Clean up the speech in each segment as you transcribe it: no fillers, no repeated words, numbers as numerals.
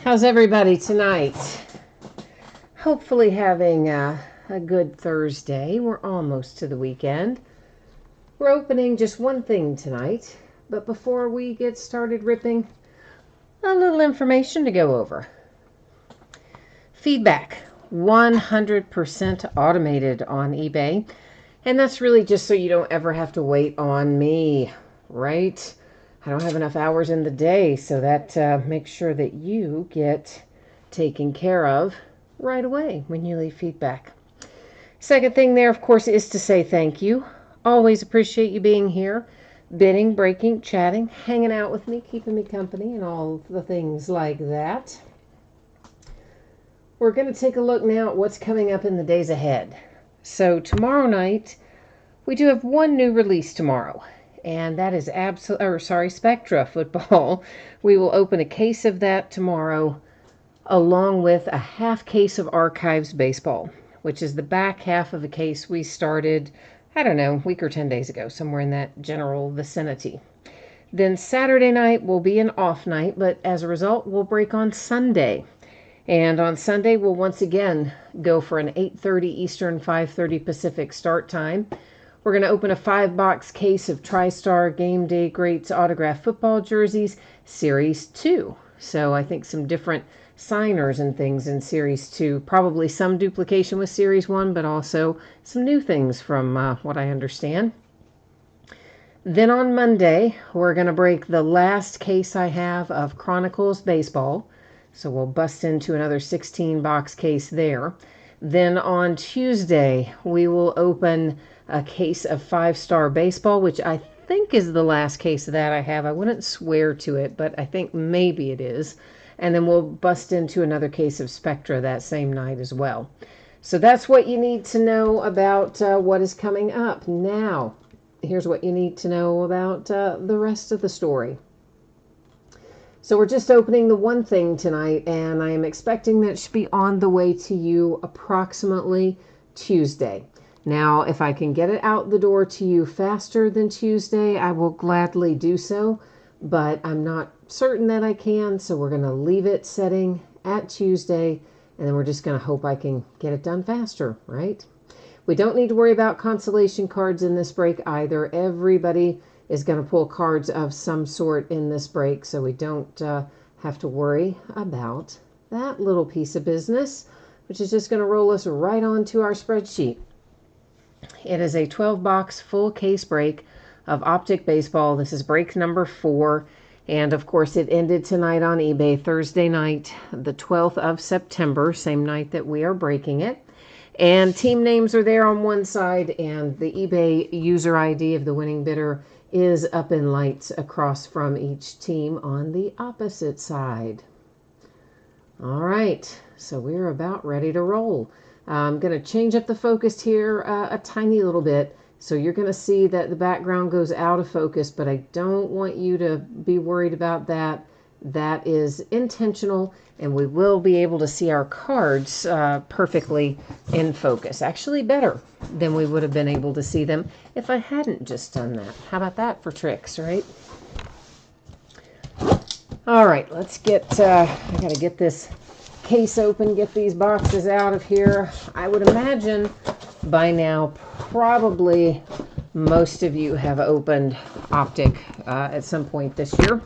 How's everybody tonight? Hopefully having a good Thursday. We're almost to the weekend. We're opening just one thing tonight, but before we get started ripping, a little information to go over. Feedback, 100% automated on eBay, and that's really just so you don't ever have to wait on me, right? I don't have enough hours in the day, so that makes sure that you get taken care of right away when you leave feedback. Second thing there, of course, is to say thank you. Always appreciate you being here, bidding, breaking, chatting, hanging out with me, keeping me company, and all the things like that. We're going to take a look now at what's coming up in the days ahead. So tomorrow night, we do have one new release tomorrow, and that is Spectra football. We will open a case of that tomorrow, along with a half case of Archives baseball, which is the back half of a case we started, I don't know, a week or 10 days ago, somewhere in that general vicinity. Then Saturday night will be an off night, but as a result, we'll break on Sunday. And on Sunday, we'll once again go for an 8:30 Eastern, 5:30 Pacific start time. We're going to open a 5-box case of TriStar Game Day Greats autographed football jerseys, Series 2. So I think some different signers and things in Series 2. Probably some duplication with Series 1, but also some new things from what I understand. Then on Monday, we're going to break the last case I have of Chronicles Baseball. So we'll bust into another 16-box case there. Then on Tuesday, we will open a case of 5-Star Baseball, which I think is the last case of that I have. I wouldn't swear to it, but I think maybe it is. And then we'll bust into another case of Spectra that same night as well. So that's what you need to know about what is coming up. Now, here's what you need to know about the rest of the story. So we're just opening the one thing tonight, and I am expecting that should be on the way to you approximately Tuesday. Now, if I can get it out the door to you faster than Tuesday, I will gladly do so, but I'm not certain that I can, so we're going to leave it setting at Tuesday, and then we're just going to hope I can get it done faster, right? We don't need to worry about consolation cards in this break either. Everybody is going to pull cards of some sort in this break, so we don't have to worry about that little piece of business, which is just going to roll us right onto our spreadsheet. It is a 12-box full case break of Optic Baseball. This is break number 4, and of course it ended tonight on eBay, Thursday night, the 12th of September, same night that we are breaking it. And team names are there on one side, and the eBay user ID of the winning bidder is up in lights across from each team on the opposite side. All right, so we're about ready to roll. I'm going to change up the focus here a tiny little bit, so you're going to see that the background goes out of focus, but I don't want you to be worried about that. That is intentional, and we will be able to see our cards perfectly in focus. Actually better than we would have been able to see them if I hadn't just done that. How about that for tricks, right? All right, let's get, I got to get this case open, get these boxes out of here. I would imagine by now probably most of you have opened Optic at some point this year.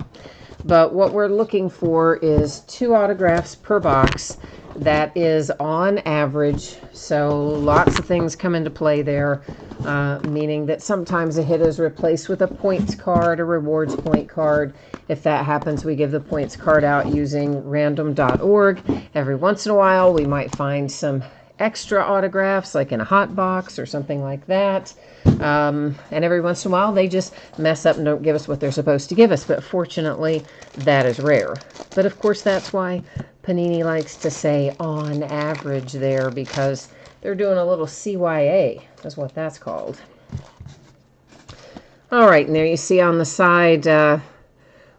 But what we're looking for is 2 autographs per box. That is on average. So lots of things come into play there, meaning that sometimes a hit is replaced with a points card, a rewards point card. If that happens, we give the points card out using random.org. Every once in a while, we might find some extra autographs, like in a hot box or something like that. And every once in a while, they just mess up and don't give us what they're supposed to give us. But fortunately, that is rare. But of course, that's why Panini likes to say on average there, because they're doing a little CYA. That's what that's called. All right, and there you see on the side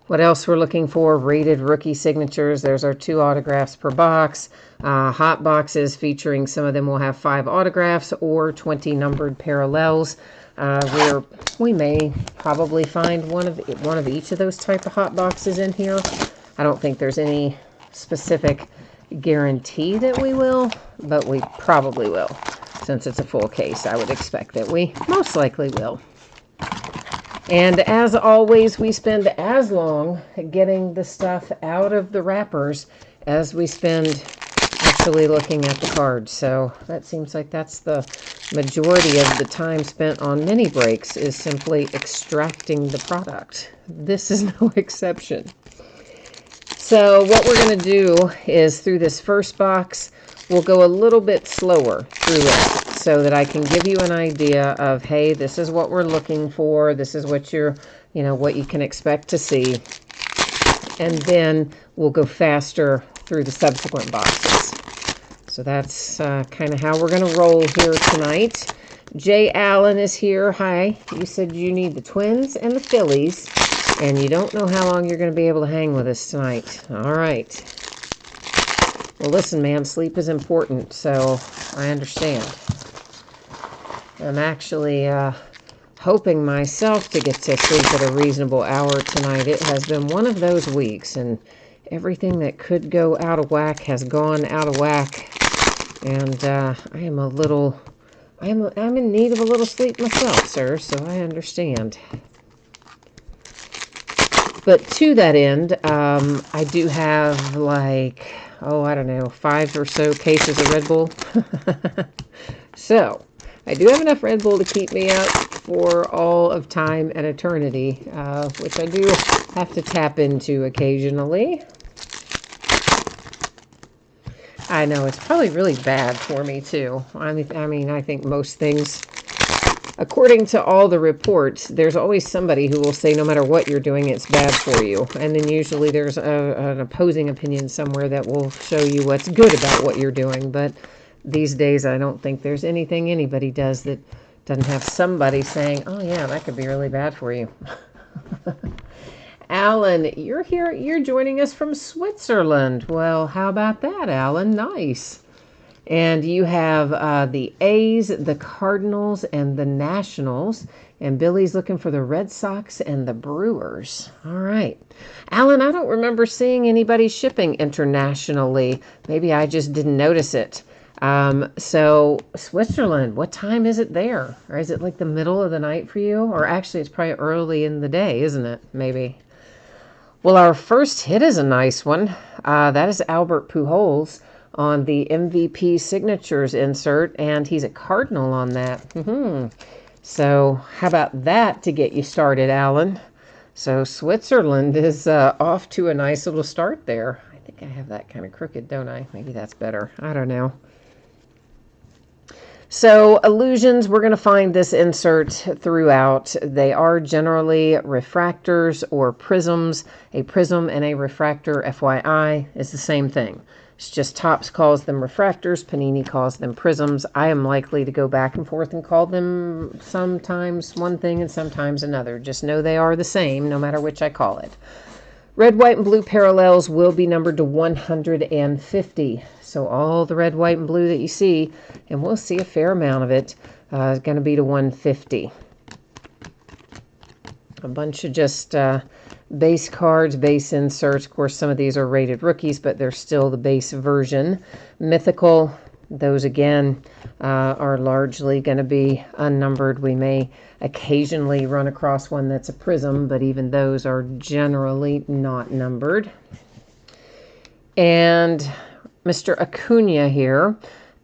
what else we're looking for. Rated rookie signatures. There's our 2 autographs per box. Hot boxes featuring, some of them will have 5 autographs or 20 numbered parallels. We may probably find one of each of those type of hot boxes in here. I don't think there's any specific guarantee that we will, but we probably will. Since it's a full case, I would expect that we most likely will. And as always, we spend as long getting the stuff out of the wrappers as we spend actually looking at the cards. So that seems like that's the majority of the time spent on mini breaks, is simply extracting the product. This is no exception. So what we're going to do is, through this first box, we'll go a little bit slower through it so that I can give you an idea of, hey, this is what we're looking for. This is what what you can expect to see. And then we'll go faster through the subsequent boxes. So that's kind of how we're going to roll here tonight. Jay Allen is here. Hi. You said you need the twins and the fillies, and you don't know how long you're going to be able to hang with us tonight. All right. Well, listen, man, sleep is important, so I understand. I'm actually hoping myself to get to sleep at a reasonable hour tonight. It has been one of those weeks, and everything that could go out of whack has gone out of whack. And I'm in need of a little sleep myself, sir, so I understand. But to that end, I do have like, I don't know, 5 or so cases of Red Bull. So I do have enough Red Bull to keep me up for all of time and eternity, which I do have to tap into occasionally. I know, it's probably really bad for me, too. I mean, I think most things, according to all the reports, there's always somebody who will say no matter what you're doing, it's bad for you. And then usually there's an opposing opinion somewhere that will show you what's good about what you're doing. But these days, I don't think there's anything anybody does that doesn't have somebody saying, oh, yeah, that could be really bad for you. Alan, you're here. You're joining us from Switzerland. Well, how about that, Alan? Nice. And you have the A's, the Cardinals, and the Nationals. And Billy's looking for the Red Sox and the Brewers. All right. Alan, I don't remember seeing anybody shipping internationally. Maybe I just didn't notice it. So Switzerland, what time is it there? Or is it like the middle of the night for you? Or actually, it's probably early in the day, isn't it? Maybe. Well, our first hit is a nice one. That is Albert Pujols on the MVP signatures insert, and he's a Cardinal on that. So how about that to get you started, Alan? So Switzerland is off to a nice little start there. I think I have that kind of crooked, don't I? Maybe that's better. I don't know. So illusions, we're going to find this insert throughout. They are generally refractors or prisms. A prism and a refractor, FYI, is the same thing. It's just Topps calls them refractors, Panini calls them prisms. I am likely to go back and forth and call them sometimes one thing and sometimes another. Just know they are the same, no matter which I call it. Red, white, and blue parallels will be numbered to 150. So all the red, white, and blue that you see, and we'll see a fair amount of it, is going to be to 150. A bunch of just base cards, base inserts. Of course, some of these are rated rookies, but they're still the base version. Mythical, those again are largely going to be unnumbered. We may occasionally run across one that's a prism, but even those are generally not numbered. And Mr. Acuna here,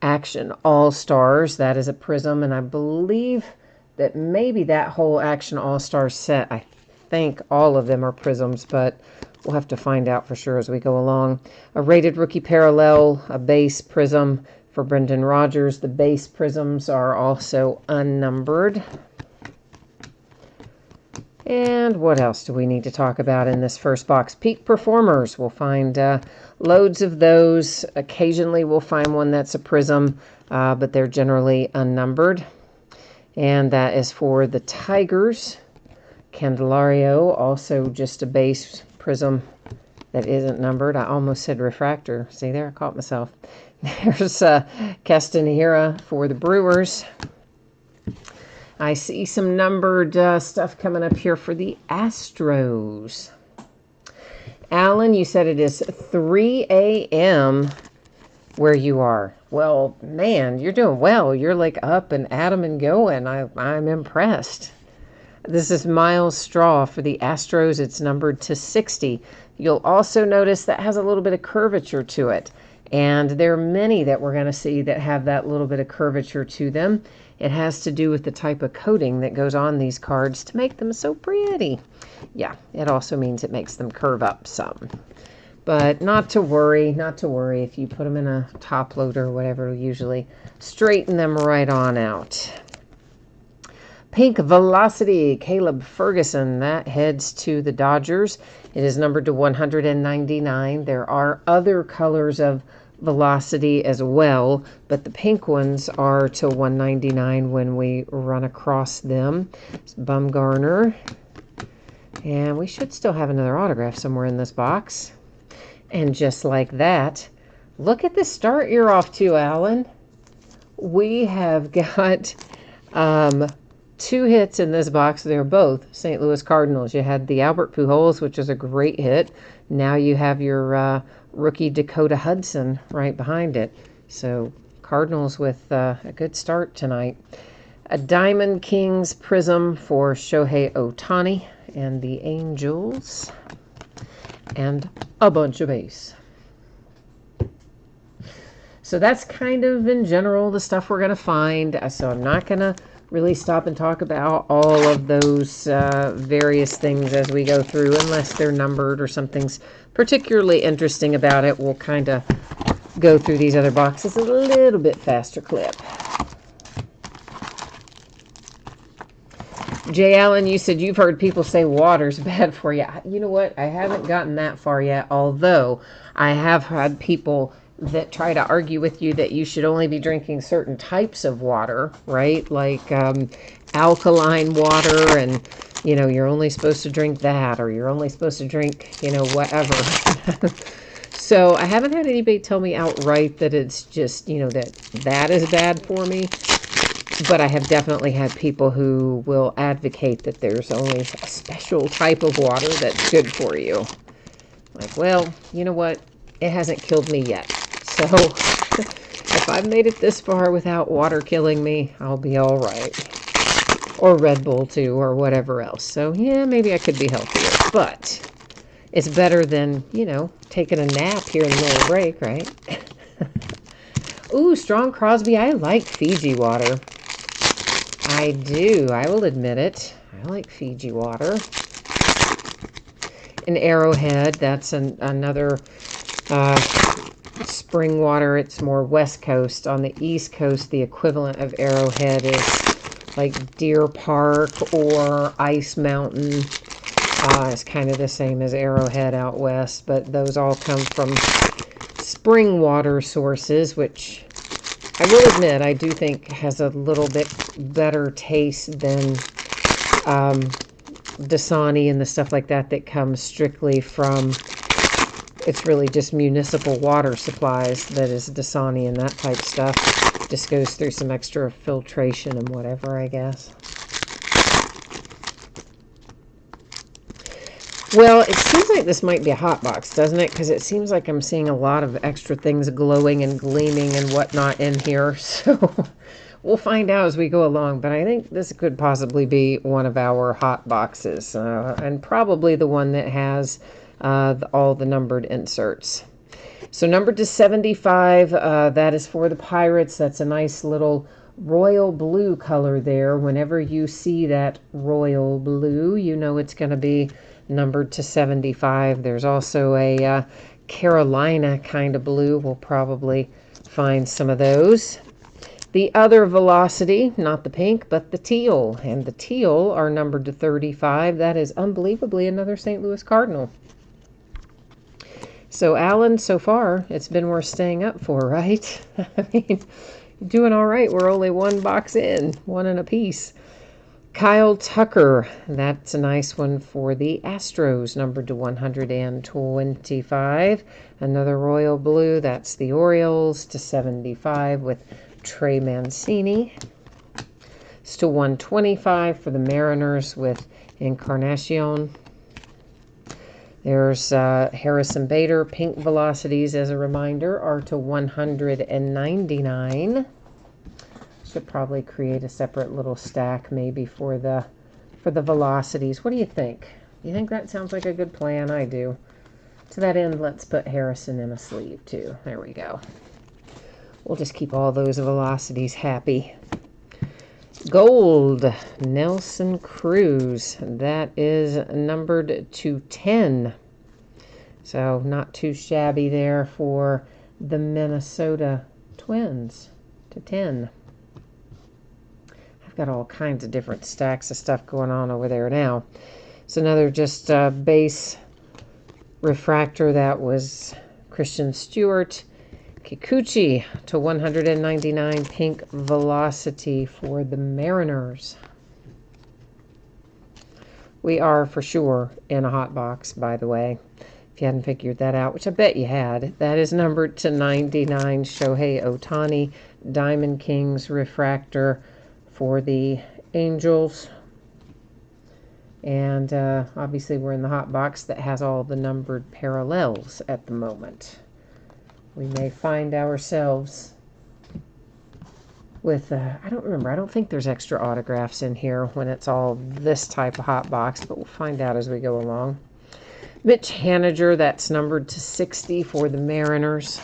Action All-Stars, that is a prism, and I believe that maybe that whole Action All-Stars set, I think all of them are prisms, but we'll have to find out for sure as we go along. A rated rookie parallel, a base prism for Brendan Rodgers. The base prisms are also unnumbered. And what else do we need to talk about in this first box? Peak Performers. We'll find loads of those. Occasionally we'll find one that's a prism, but they're generally unnumbered. And that is for the Tigers. Candelario, also just a base prism that isn't numbered. I almost said refractor. See there, I caught myself. There's Castanera for the Brewers. I see some numbered stuff coming up here for the Astros. Alan, you said it is 3 a.m. where you are. Well, man, you're doing well. You're like up and at 'em and going. I'm impressed. This is Miles Straw for the Astros. It's numbered to 60. You'll also notice that has a little bit of curvature to it. And there are many that we're going to see that have that little bit of curvature to them. It has to do with the type of coating that goes on these cards to make them so pretty. Yeah, it also means it makes them curve up some. But not to worry, not to worry. If you put them in a top loader or whatever, it'll usually straighten them right on out. Pink Velocity, Caleb Ferguson, that heads to the Dodgers. It is numbered to 199. There are other colors of Velocity as well, but the pink ones are to 199 when we run across them. It's Bumgarner. And we should still have another autograph somewhere in this box. And just like that, look at the start you're off to, Alan. We have got 2 hits in this box. They're both St. Louis Cardinals. You had the Albert Pujols, which is a great hit. Now you have your rookie Dakota Hudson right behind it. So Cardinals with a good start tonight. A Diamond Kings Prism for Shohei Ohtani and the Angels. And a bunch of ace. So that's kind of in general the stuff we're going to find. So I'm not going to really stop and talk about all of those various things as we go through, unless they're numbered or something's particularly interesting about it. We'll kind of go through these other boxes at a little bit faster clip. Jay Allen, you said you've heard people say water's bad for you. You know what? I haven't gotten that far yet, although I have had people that try to argue with you that you should only be drinking certain types of water, right? Like alkaline water, and, you know, you're only supposed to drink that, or you're only supposed to drink, you know, whatever. So I haven't had anybody tell me outright that it's just, you know, that is bad for me. But I have definitely had people who will advocate that there's only a special type of water that's good for you. Like, well, you know what? It hasn't killed me yet. So if I've made it this far without water killing me, I'll be all right. Or Red Bull too, or whatever else. So yeah, maybe I could be healthier. But it's better than, you know, taking a nap here in the middle of the break, right? Ooh, Strong Crosby. I like Fiji water. I do. I will admit it. I like Fiji water. An Arrowhead. That's another spring water. It's more West Coast. On the East Coast, the equivalent of Arrowhead is like Deer Park or Ice Mountain. It's kind of the same as Arrowhead out west, but those all come from spring water sources, which I will admit I do think has a little bit better taste than Dasani and the stuff like that comes strictly from, it's really just municipal water supplies that is Dasani and that type stuff. Just goes through some extra filtration and whatever, I guess. Well, it seems like this might be a hot box, doesn't it? Because it seems like I'm seeing a lot of extra things glowing and gleaming and whatnot in here. So we'll find out as we go along. But I think this could possibly be one of our hot boxes. And probably the one that has all the numbered inserts. So numbered to 75, that is for the Pirates. That's a nice little royal blue color there. Whenever you see that royal blue, you know it's going to be numbered to 75. There's also a Carolina kind of blue. We'll probably find some of those. The other Velocity, not the pink, but the teal. And the teal are numbered to 35. That is unbelievably another St. Louis Cardinal. So, Alan, so far, it's been worth staying up for, right? I mean, you're doing all right. We're only one box in, one in a piece. Kyle Tucker, that's a nice one for the Astros, numbered to 125. Another royal blue, that's the Orioles, to 75 with Trey Mancini. It's to 125 for the Mariners with Encarnacion. There's Harrison Bader. Pink velocities, as a reminder, are to 199. Should probably create a separate little stack maybe for the velocities. What do you think? You think that sounds like a good plan? I do. To that end, let's put Harrison in a sleeve too. There we go. We'll just keep all those velocities happy. Gold, Nelson Cruz. That is numbered to 10. So not too shabby there for the Minnesota Twins to 10. I've got all kinds of different stacks of stuff going on over there now. It's another just base refractor. That was Christian Stewart. Kikuchi to 199, pink velocity for the Mariners. We are for sure in a hot box, by the way, if you hadn't figured that out, which I bet you had. That is numbered to 99, Shohei Ohtani, Diamond Kings refractor for the Angels. And obviously we're in the hot box that has all the numbered parallels at the moment. We may find ourselves with, I don't remember, I don't think there's extra autographs in here when it's all this type of hot box, but we'll find out as we go along. Mitch Haniger, that's numbered to 60 for the Mariners.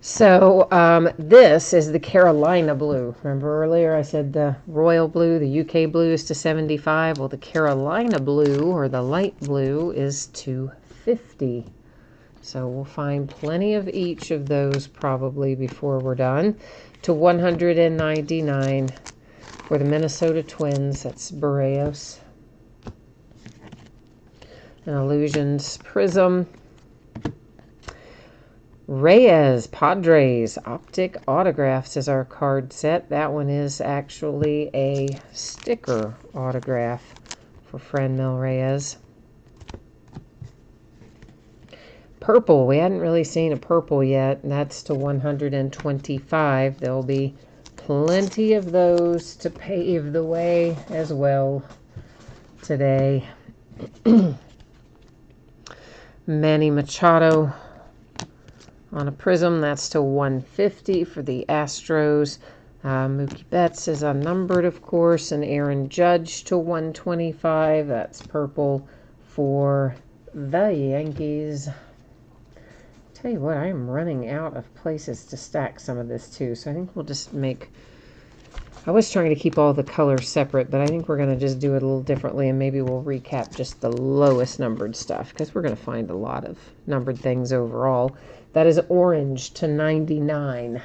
So this is the Carolina blue. Remember earlier I said the royal blue, the UK blue is to 75. Well, the Carolina blue, or the light blue, is to 50. So we'll find plenty of each of those probably before we're done. To 199 for the Minnesota Twins. That's Barrios. An Illusions Prism. Reyes, Padres, Optic Autographs is our card set. That one is actually a sticker autograph for Franmil Reyes. Purple, we hadn't really seen a purple yet, and that's to 125. There'll be plenty of those to pave the way as well today. Manny Machado on a prism, that's to 150 for the Astros. Mookie Betts is unnumbered, of course, and Aaron Judge to 125. That's purple for the Yankees. Tell you what, I am running out of places to stack some of this too, so I think we'll just make... I was trying to keep all the colors separate, but I think we're going to just do it a little differently, and maybe we'll recap just the lowest numbered stuff, because we're going to find a lot of numbered things overall. That is orange to 99.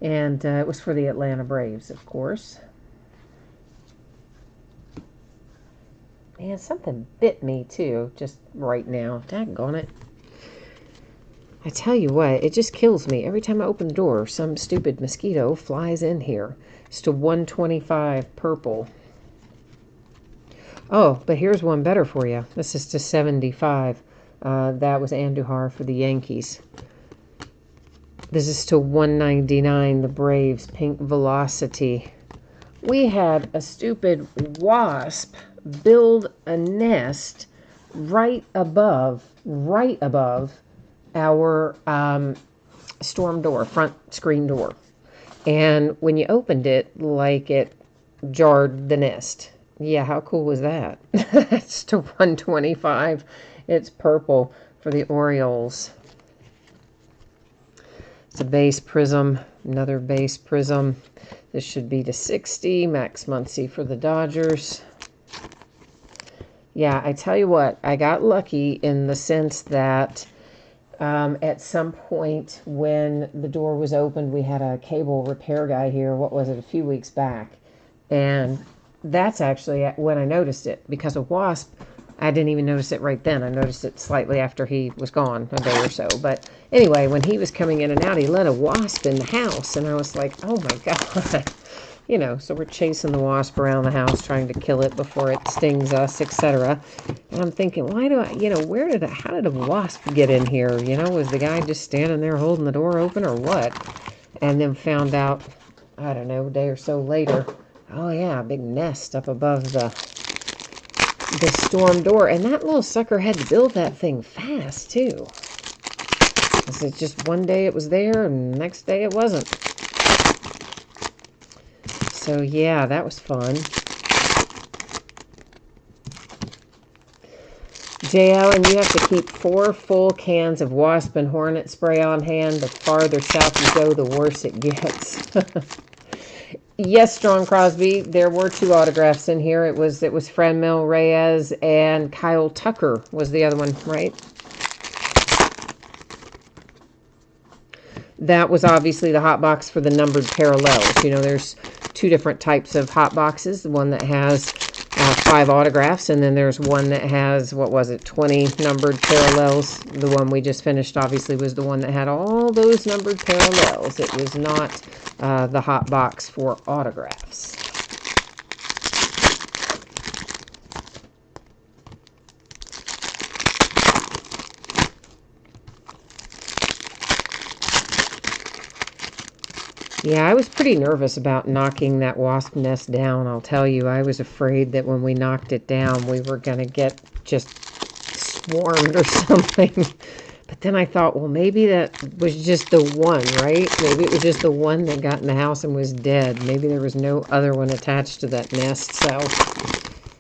And it was for the Atlanta Braves, of course. Man, something bit me, too, just right now. Daggone it. I tell you what, it just kills me. Every time I open the door, some stupid mosquito flies in here. It's to 125 purple. Oh, but here's one better for you. This is to 75. That was Andujar for the Yankees. This is to 199, the Braves, pink velocity. We had a stupid wasp build a nest right above our storm door, front screen door. And when you opened it, like, it jarred the nest. Yeah, how cool was that? It's to 125. It's purple for the Orioles. It's a base prism, another base prism. This should be to 60. Max Muncy for the Dodgers. Yeah, I tell you what, I got lucky in the sense that at some point when the door was opened, we had a cable repair guy here, what was it, a few weeks back. And that's actually when I noticed it, because a wasp, I didn't even notice it right then. I noticed it slightly after he was gone, a day or so. But anyway, when he was coming in and out, he let a wasp in the house. And I was like, oh my God. You know, so we're chasing the wasp around the house, trying to kill it before it stings us, etc. And I'm thinking, why do I, how did a wasp get in here? You know, was the guy just standing there holding the door open or what? And then found out I don't know, a day or so later. Oh yeah, a big nest up above the storm door. And that little sucker had to build that thing fast, too. Because it's just one day it was there, and the next day it wasn't. So yeah, that was fun. J. Allen, you have to keep 4 full cans of wasp and hornet spray on hand. The farther south you go, the worse it gets. Yes, Strong Crosby, there were 2 autographs in here. It was Franmil Reyes and Kyle Tucker was the other one, right? That was obviously the hot box for the numbered parallels. You know, there's 2 different types of hot boxes. The one that has 5 autographs, and then there's one that has, 20 numbered parallels. The one we just finished, obviously, was the one that had all those numbered parallels. It was not the hot box for autographs. Yeah, I was pretty nervous about knocking that wasp nest down, I'll tell you. I was afraid that when we knocked it down, we were going to get just swarmed or something. But then I thought, well, maybe that was just the one, right? Maybe it was just the one that got in the house and was dead. Maybe there was no other one attached to that nest.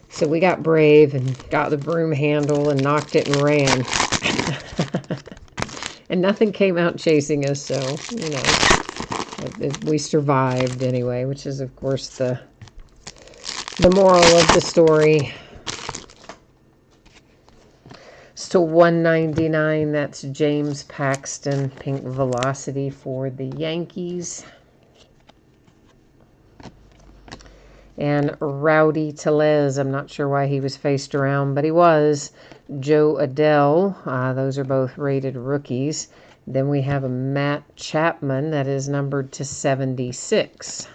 So we got brave and got the broom handle and knocked it and ran. And nothing came out chasing us, so, you know. We survived anyway, which is, of course, the moral of the story. Still $1.99. That's James Paxton, Pink Velocity for the Yankees. And Rowdy Tellez, I'm not sure why he was faced around, but he was. Joe Adell, those are both rated rookies. Then we have a Matt Chapman that is numbered to 76.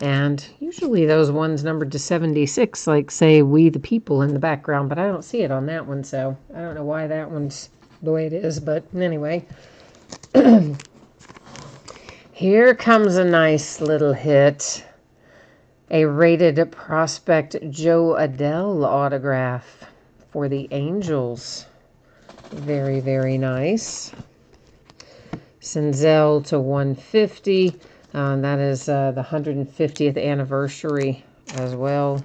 And usually those ones numbered to 76, like, say, We the People in the background, but I don't see it on that one, so I don't know why that one's the way it is, but anyway. Here comes a nice little hit. A rated prospect Joe Adell autograph for the Angels. Very, very nice. Senzel to 150. That is the 150th anniversary as well.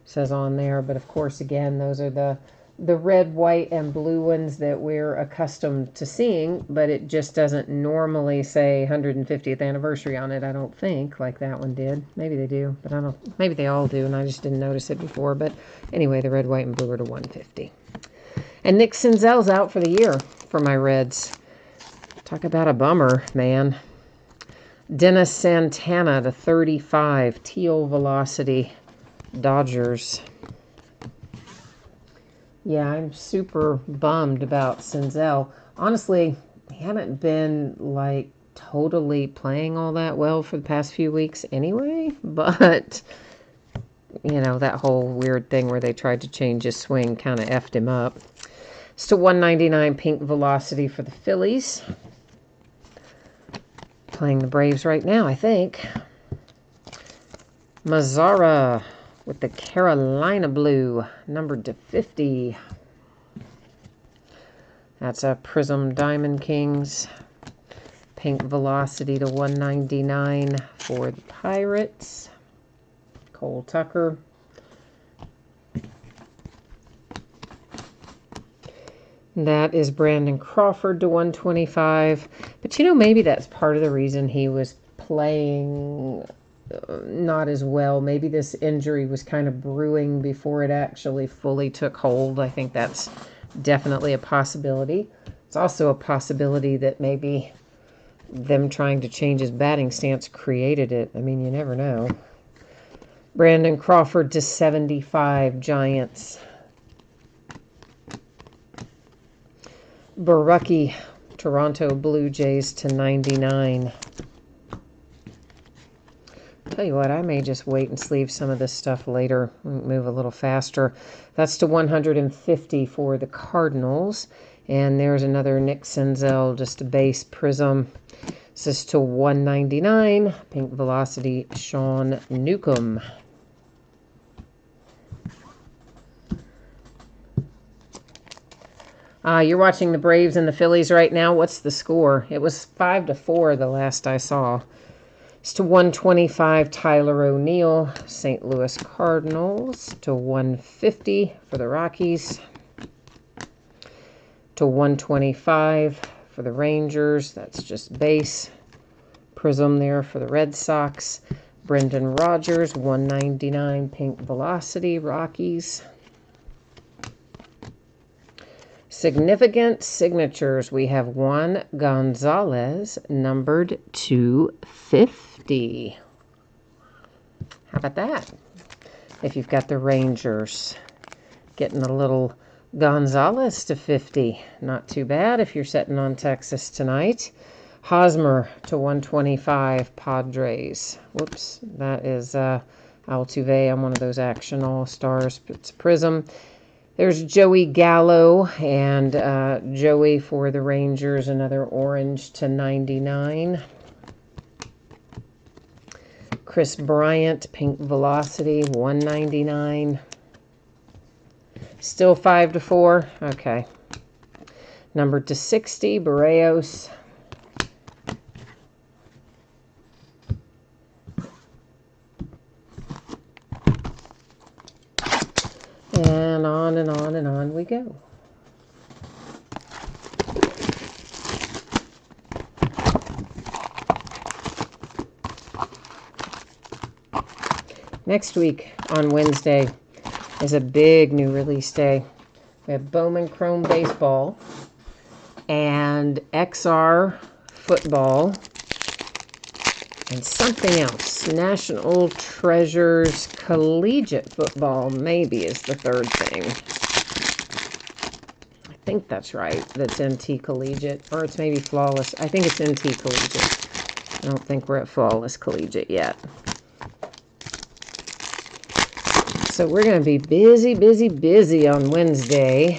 Says on there. But of course, again, those are the red, white, and blue ones that we're accustomed to seeing. But it just doesn't normally say 150th anniversary on it, I don't think, like that one did. Maybe they do, but I don't. Maybe they all do, and I just didn't notice it before. But anyway, the red, white, and blue are to 150. And Nick Senzel's out for the year for my Reds. Talk about a bummer, man. Dennis Santana to 35. Teal Velocity, Dodgers. Yeah, I'm super bummed about Senzel. Honestly, he hadn't been, like, totally playing all that well for the past few weeks anyway. But, you know, that whole weird thing where they tried to change his swing kind of effed him up. Still $1.99 Pink Velocity for the Phillies. Playing the Braves right now, I think. Mazzara with the Carolina Blue, numbered to 50. That's a Prism Diamond Kings. Pink Velocity to 199 for the Pirates. Cole Tucker. That is Brandon Crawford to 125. But, you know, maybe that's part of the reason he was playing not as well. Maybe this injury was kind of brewing before it actually fully took hold. I think that's definitely a possibility. It's also a possibility that maybe them trying to change his batting stance created it. I mean, you never know. Brandon Crawford to 75, Giants. Barucki, Toronto Blue Jays to 99. Tell you what, I may just wait and sleeve some of this stuff later. Move a little faster. That's to 150 for the Cardinals. And there's another Nick Senzel, just a base Prism. This is to 199. Pink Velocity, Sean Newcomb. You're watching the Braves and the Phillies right now. What's the score? It was 5-4 the last I saw. It's to 125, Tyler O'Neill, St. Louis Cardinals. To 150 for the Rockies. To 125 for the Rangers. That's just base. Prism there for the Red Sox. Brendan Rodgers, 199, Pink Velocity, Rockies. Significant signatures. We have Juan Gonzalez, numbered 250. How about that? If you've got the Rangers, getting a little Gonzalez to 50. Not too bad if you're setting on Texas tonight. Hosmer to 125, Padres. Whoops, that is Altuve. I'm one of those Action All-Stars. It's Prism. There's Joey Gallo and Joey for the Rangers, another orange to 99. Chris Bryant, Pink Velocity, 199. Still 5-4. Okay. Numbered to 60, Barrios. And on and on and on we go. Next week on Wednesday is a big new release day. We have Bowman Chrome Baseball and XR Football and something else. National Treasures Collegiate Football maybe is the third thing. I think that's right. That's NT Collegiate. Or it's maybe Flawless. I think it's NT Collegiate. I don't think we're at Flawless Collegiate yet. So we're going to be busy, busy, busy on Wednesday.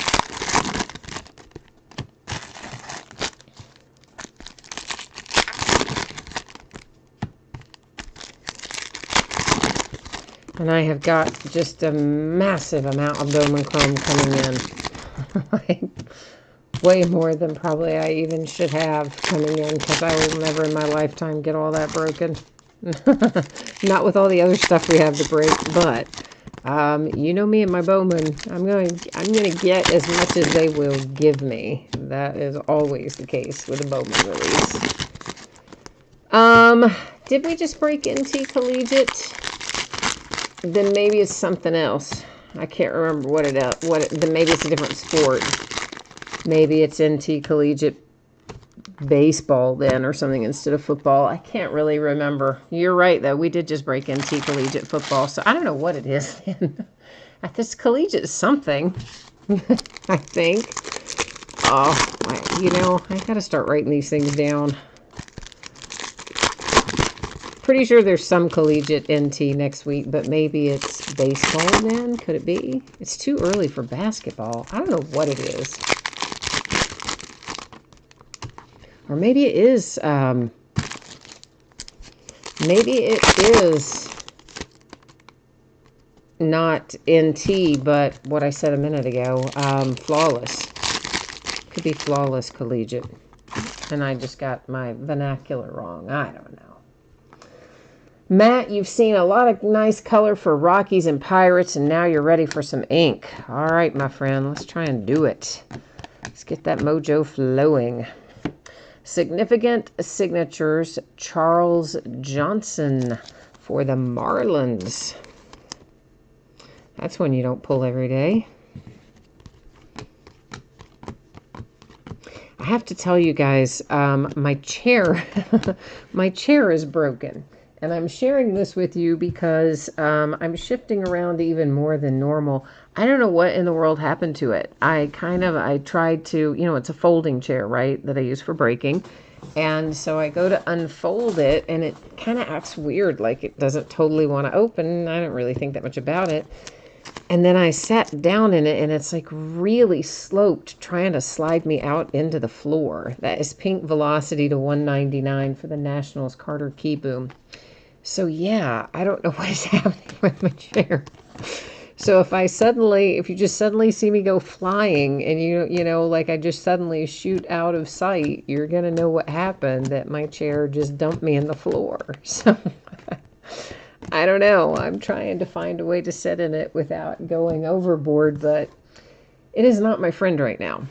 And I have got just a massive amount of Bowman Chrome coming in. Like, way more than probably I even should have coming in, because I will never in my lifetime get all that broken. Not with all the other stuff we have to break, but you know me and my Bowman. I'm gonna get as much as they will give me. That is always the case with a Bowman release. Did we just break NT Collegiate? Then maybe it's something else. I can't remember then maybe it's a different sport. Maybe it's NT Collegiate Baseball then or something instead of football. I can't really remember. You're right, though. We did just break NT Collegiate Football, so I don't know what it is then. This collegiate is something, I think. Oh, I got to start writing these things down. Pretty sure there's some collegiate NT next week, but maybe it's baseball then? Could it be? It's too early for basketball. I don't know what it is. Or maybe it is, not NT, but what I said a minute ago, Flawless. Could be Flawless Collegiate. And I just got my vernacular wrong. I don't know. Matt, you've seen a lot of nice color for Rockies and Pirates, and now you're ready for some ink. All right, my friend, let's try and do it. Let's get that mojo flowing. Significant signatures, Charles Johnson for the Marlins. That's one you don't pull every day. I have to tell you guys, my chair is broken. And I'm sharing this with you because I'm shifting around even more than normal. I don't know what in the world happened to it. I tried to, it's a folding chair, right, that I use for breaking. And so I go to unfold it, and it kind of acts weird, like it doesn't totally want to open. I don't really think that much about it. And then I sat down in it, and it's like really sloped, trying to slide me out into the floor. That is Pink Velocity to 199 for the Nationals Carter Keyboom. So yeah, I don't know what is happening with my chair. So if you just suddenly see me go flying and like I just suddenly shoot out of sight, you're going to know what happened, that my chair just dumped me in the floor. So I don't know. I'm trying to find a way to sit in it without going overboard, but it is not my friend right now.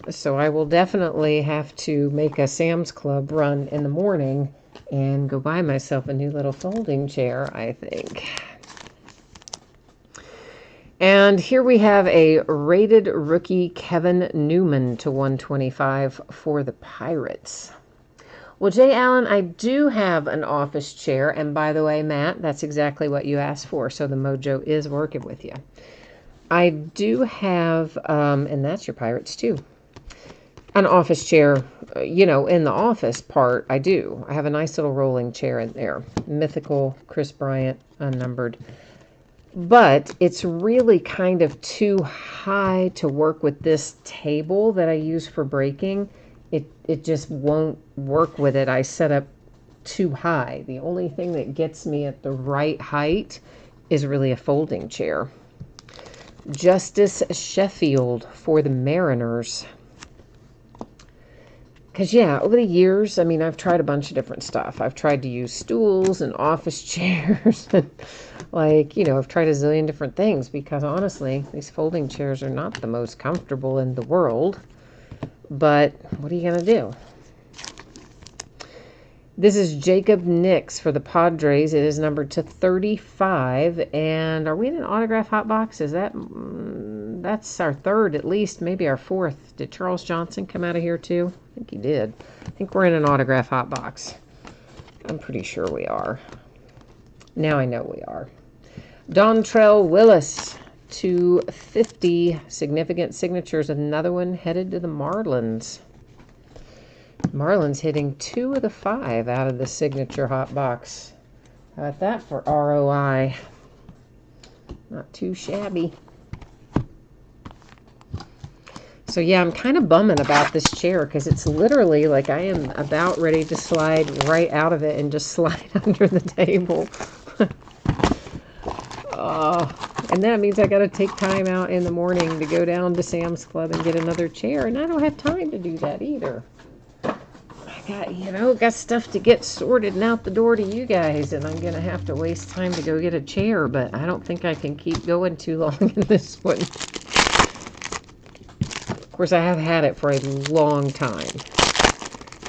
So I will definitely have to make a Sam's Club run in the morning and go buy myself a new little folding chair, I think. And here we have a rated rookie Kevin Newman to 125 for the Pirates. Well, Jay Allen, I do have an office chair. And by the way, Matt, that's exactly what you asked for. So the mojo is working with you. I do have, and that's your Pirates too, an office chair, in the office part. I do. I have a nice little rolling chair in there. Mythical Chris Bryant, unnumbered. But it's really kind of too high to work with this table that I use for breaking. It just won't work with it. I set up too high. The only thing that gets me at the right height is really a folding chair. Justice Sheffield for the Mariners. Because, over the years, I've tried a bunch of different stuff. I've tried to use stools and office chairs. And, I've tried a zillion different things because, honestly, these folding chairs are not the most comfortable in the world. But what are you going to do? This is Jacob Nix for the Padres. It is numbered to 35. And are we in an autograph hot box? Is that's our third, at least, maybe our fourth. Did Charles Johnson come out of here too? I think he did. I think we're in an autograph hot box. I'm pretty sure we are. Now I know we are. Dontrell Willis, 250. Significant signatures. Another one headed to the Marlins. Marlins hitting 2 of the 5 out of the signature hot box. How about that for ROI? Not too shabby. So yeah, I'm kind of bumming about this chair because it's literally like I am about ready to slide right out of it and just slide under the table. And that means I got to take time out in the morning to go down to Sam's Club and get another chair, and I don't have time to do that either. I got stuff to get sorted and out the door to you guys, and I'm going to have to waste time to go get a chair, but I don't think I can keep going too long in this one. Of course, I have had it for a long time,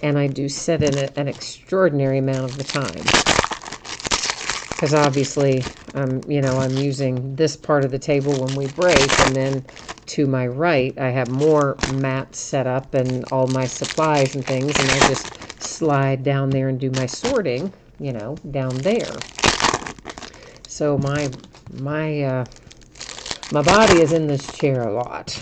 and I do sit in it an extraordinary amount of the time. Because obviously, I'm using this part of the table when we break, and then to my right, I have more mats set up and all my supplies and things, and I just slide down there and do my sorting, down there. So my body is in this chair a lot.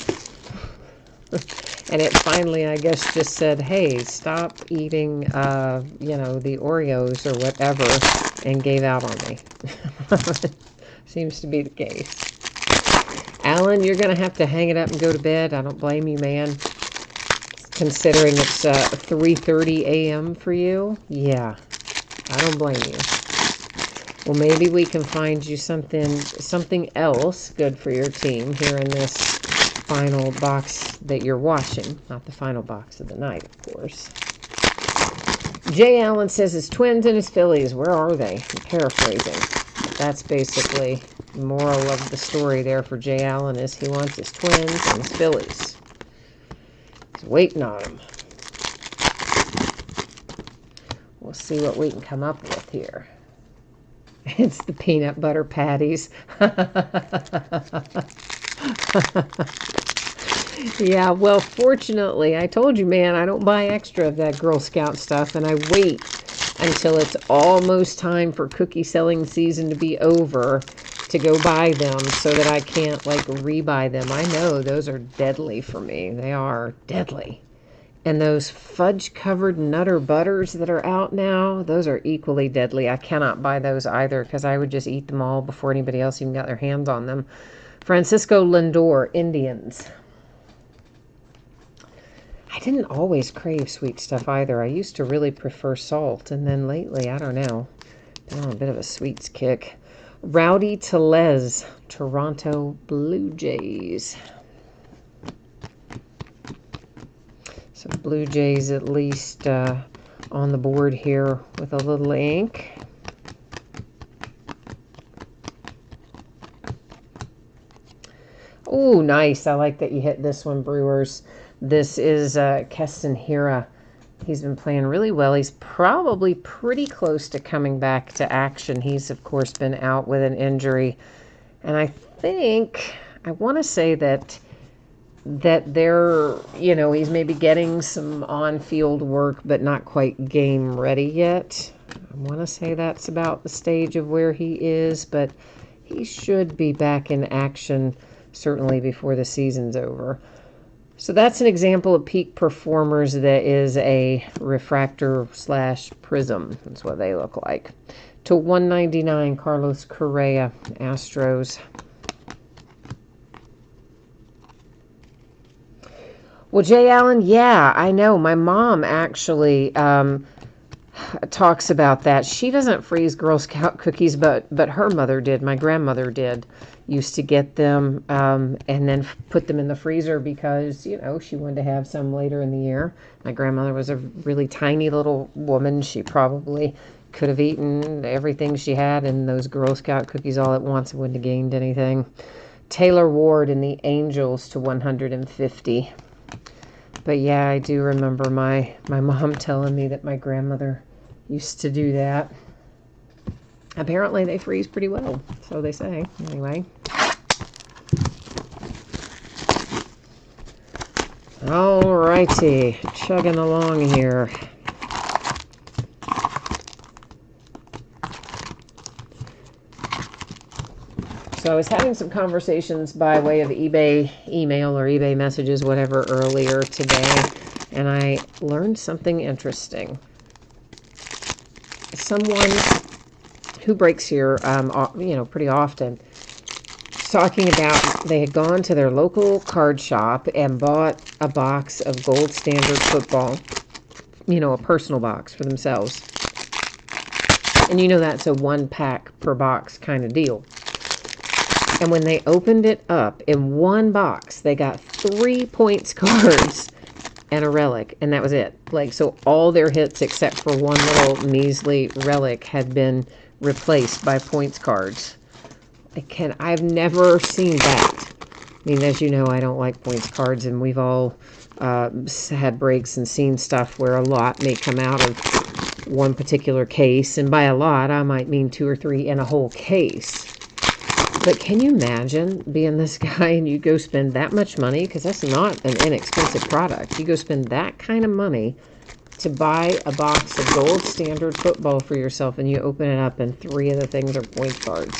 And it finally, I guess, just said, hey, stop eating, the Oreos or whatever, and gave out on me. Seems to be the case. Alan, you're going to have to hang it up and go to bed. I don't blame you, man. Considering it's 3:30 a.m. for you. Yeah, I don't blame you. Well, maybe we can find you something else good for your team here in this final box that you're watching. Not the final box of the night, of course. Jay Allen says his Twins and his Phillies. Where are they? I'm paraphrasing. That's basically the moral of the story there for Jay Allen is he wants his Twins and his Phillies. He's waiting on them. We'll see what we can come up with here. It's the peanut butter patties. Yeah, well, fortunately, I told you, man, I don't buy extra of that Girl Scout stuff, and I wait until it's almost time for cookie selling season to be over to go buy them so that I can't, rebuy them. I know those are deadly for me. They are deadly. And those fudge-covered Nutter Butters that are out now, those are equally deadly. I cannot buy those either because I would just eat them all before anybody else even got their hands on them. Francisco Lindor, Indians. I didn't always crave sweet stuff either. I used to really prefer salt, and then lately, I don't know, been on a bit of a sweets kick. Rowdy Tellez, Toronto Blue Jays. So Blue Jays at least on the board here with a little ink. Oh, nice. I like that you hit this one, Brewers. This is Keston Hiura. He's been playing really well. He's probably pretty close to coming back to action. He's, of course, been out with an injury. And I want to say that they're, he's maybe getting some on-field work, but not quite game ready yet. I want to say that's about the stage of where he is, but he should be back in action certainly before the season's over. So that's an example of peak performers that is a refractor / prism. That's what they look like. To 199, Carlos Correa, Astros. Well, Jay Allen, yeah, I know. My mom actually talks about that. She doesn't freeze Girl Scout cookies, but her mother did. My grandmother did. Used to get them and then put them in the freezer because, she wanted to have some later in the year. My grandmother was a really tiny little woman. She probably could have eaten everything she had in those Girl Scout cookies all at once and wouldn't have gained anything. Taylor Ward and the Angels to 150. But yeah, I do remember my mom telling me that my grandmother used to do that. Apparently they freeze pretty well, so they say. Anyway. Alrighty, chugging along here. So I was having some conversations by way of eBay email or eBay messages, whatever, earlier today, and I learned something interesting. Someone who breaks here, pretty often, talking about they had gone to their local card shop and bought a box of Gold Standard Football, a personal box for themselves. And that's a 1-pack per box kind of deal. And when they opened it up, in one box, they got 3 points cards and a relic, and that was it. So all their hits except for one little measly relic had been replaced by points cards. I've never seen that. I mean, as you know, I don't like points cards, and we've all had breaks and seen stuff where a lot may come out of one particular case, and by a lot, I might mean 2 or 3 in a whole case. But can you imagine being this guy and you go spend that much money, because that's not an inexpensive product. You go spend that kind of money to buy a box of Gold Standard Football for yourself, and you open it up and 3 of the things are points cards.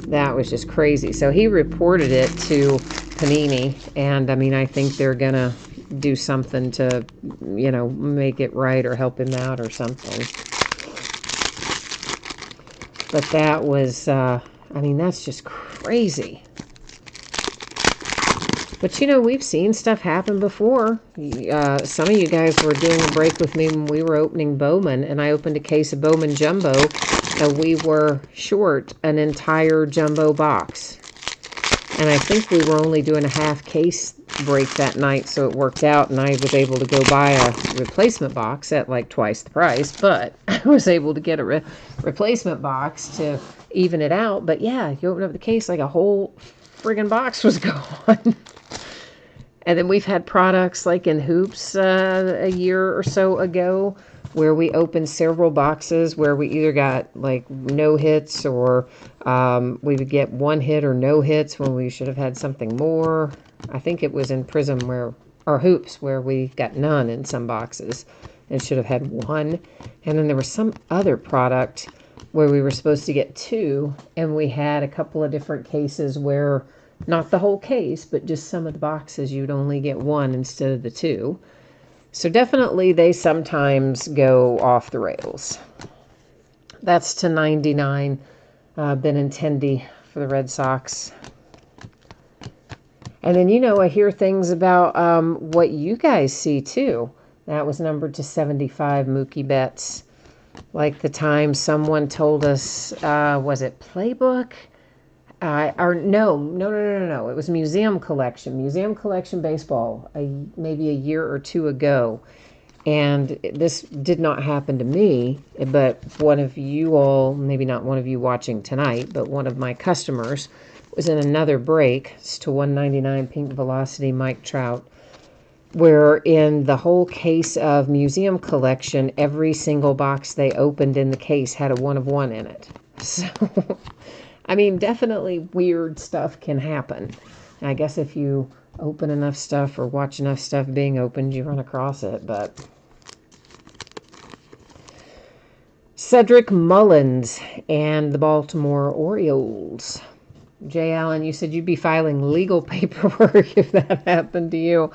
That was just crazy. So he reported it to Panini, and I think they're going to do something to, make it right or help him out or something. But that was, that's just crazy. But, we've seen stuff happen before. Some of you guys were doing a break with me when we were opening Bowman, and I opened a case of Bowman Jumbo, and we were short an entire jumbo box. And I think we were only doing a half case break that night, so it worked out, and I was able to go buy a replacement box at twice the price, but I was able to get a replacement box to even it out. But yeah, you open up the case, a whole friggin' box was gone. And then we've had products in Hoops a year or so ago where we opened several boxes where we either got no hits or we would get 1 hit or no hits when we should have had something more. I think it was in Prism or Hoops where we got none in some boxes and should have had 1. And then there was some other product where we were supposed to get 2, and we had a couple of different cases where Not the whole case, but just some of the boxes you'd only get one instead of the two. So definitely they sometimes go off the rails. That's to 99 Benintendi for the Red Sox. And then, I hear things about what you guys see, too. That was numbered to 75, Mookie Betts. Like the time someone told us, was it Playbook? No. It was Museum Collection Baseball, maybe a year or two ago. And this did not happen to me, but one of you all, maybe not one of you watching tonight, but one of my customers was in another break. It's to 199 Pink Velocity Mike Trout, where in the whole case of Museum Collection, every single box they opened in the case had a 1 of 1 in it. So, I mean, definitely weird stuff can happen. I guess if you open enough stuff or watch enough stuff being opened, you run across it. But Cedric Mullins and the Baltimore Orioles. Jay Allen, you said you'd be filing legal paperwork if that happened to you.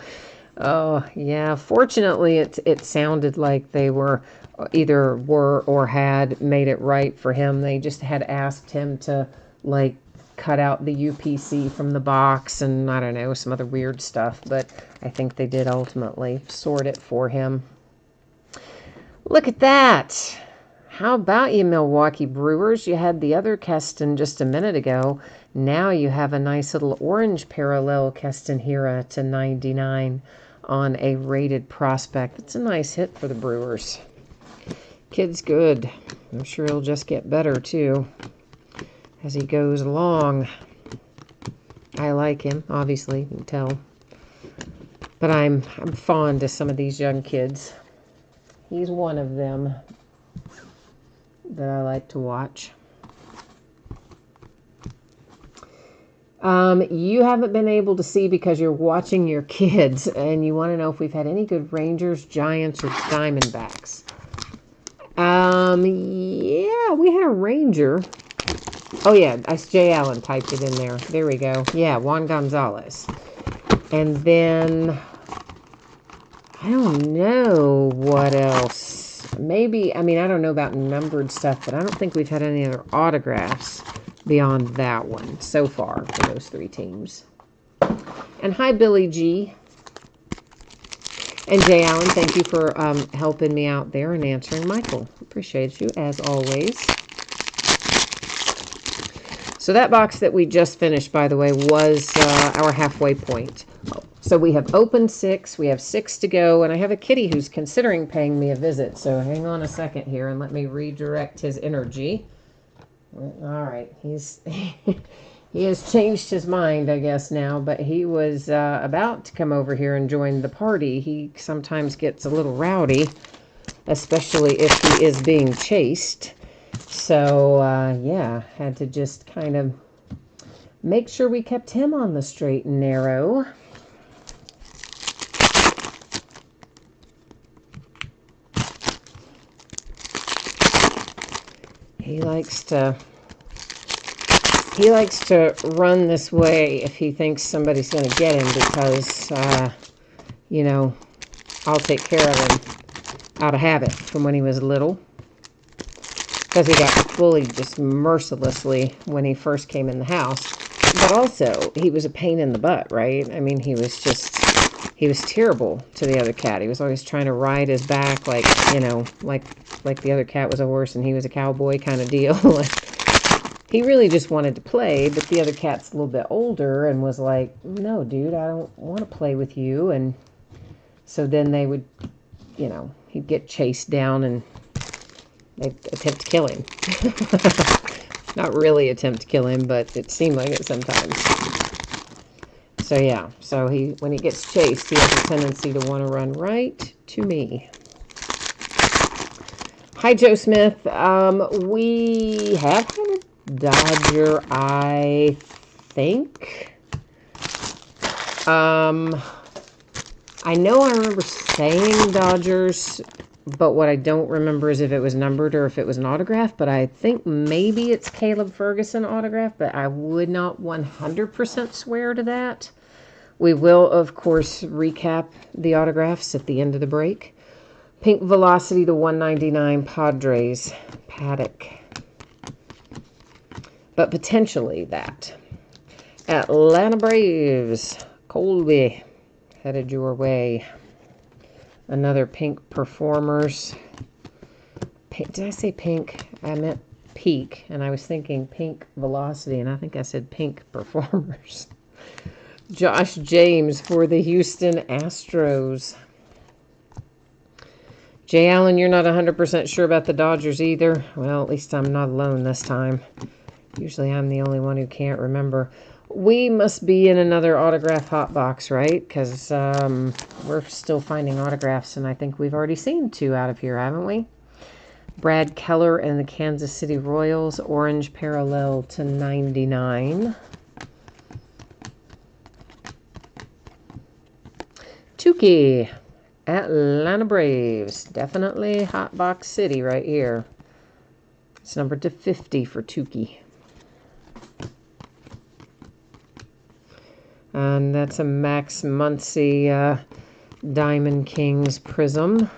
Oh, yeah. Fortunately, it sounded like they were or had made it right for him. They just had asked him to, cut out the UPC from the box and, I don't know, some other weird stuff. But I think they did ultimately sort it for him. Look at that. How about you, Milwaukee Brewers? You had the other Keston just a minute ago. Now you have a nice little orange parallel Keston Hiura to 99 on a rated prospect. It's a nice hit for the Brewers. Kid's good. I'm sure he'll just get better, too, as he goes along. I like him, obviously, you can tell. But I'm fond of some of these young kids. He's one of them that I like to watch. You haven't been able to see because you're watching your kids, and you want to know if we've had any good Rangers, Giants, or Diamondbacks. Yeah, we had a Ranger. Oh, yeah, Jay Allen typed it in there. There we go. Yeah, Juan Gonzalez. And then, I don't know what else. Maybe, I don't know about numbered stuff, but I don't think we've had any other autographs beyond that one so far for those three teams. And hi, Billy G. And Jay Allen, thank you for helping me out there and answering Michael. Appreciate you, as always. So that box that we just finished, by the way, was our halfway point. So we have opened 6. We have 6 to go. And I have a kitty who's considering paying me a visit. So hang on a second here and let me redirect his energy. All right. He has changed his mind, I guess, now. But he was about to come over here and join the party. He sometimes gets a little rowdy, especially if he is being chased. So, yeah, had to just kind of make sure we kept him on the straight and narrow. He likes to run this way if he thinks somebody's going to get him because, I'll take care of him out of habit from when he was little. Because he got bullied just mercilessly when he first came in the house. But also, he was a pain in the butt, right? I mean, he was terrible to the other cat. He was always trying to ride his back like the other cat was a horse and he was a cowboy kind of deal. He really just wanted to play, but the other cat's a little bit older and was like, no, dude, I don't want to play with you. And so then they would, he'd get chased down and they'd attempt to kill him. Not really attempt to kill him, but it seemed like it sometimes. So yeah, so when he gets chased, he has a tendency to want to run right to me. Hi, Joe Smith. We have had a Dodger, I think. I know I remember saying Dodgers but what I don't remember is if it was numbered or if it was an autograph, but I think maybe it's Caleb Ferguson autograph, but I would not 100% swear to that. We will, of course, recap the autographs at the end of the break. Pink Velocity to 199 Padres, Paddock. But potentially that. Atlanta Braves, Colby, headed your way. Another Pink Performers. Did I say pink? I meant peak, and I was thinking Pink Velocity, and I think I said Pink Performers. Josh James for the Houston Astros. Jay Allen, you're not 100% sure about the Dodgers either. Well, at least I'm not alone this time. Usually I'm the only one who can't remember. We must be in another autograph hot box, right? Because we're still finding autographs, and I think we've already seen 2 out of here, haven't we? Brad Keller and the Kansas City Royals, orange parallel to 99. Tukey, Atlanta Braves. Definitely hot box city right here. It's numbered to 50 for Tukey. And that's a Max Muncy Diamond Kings Prism.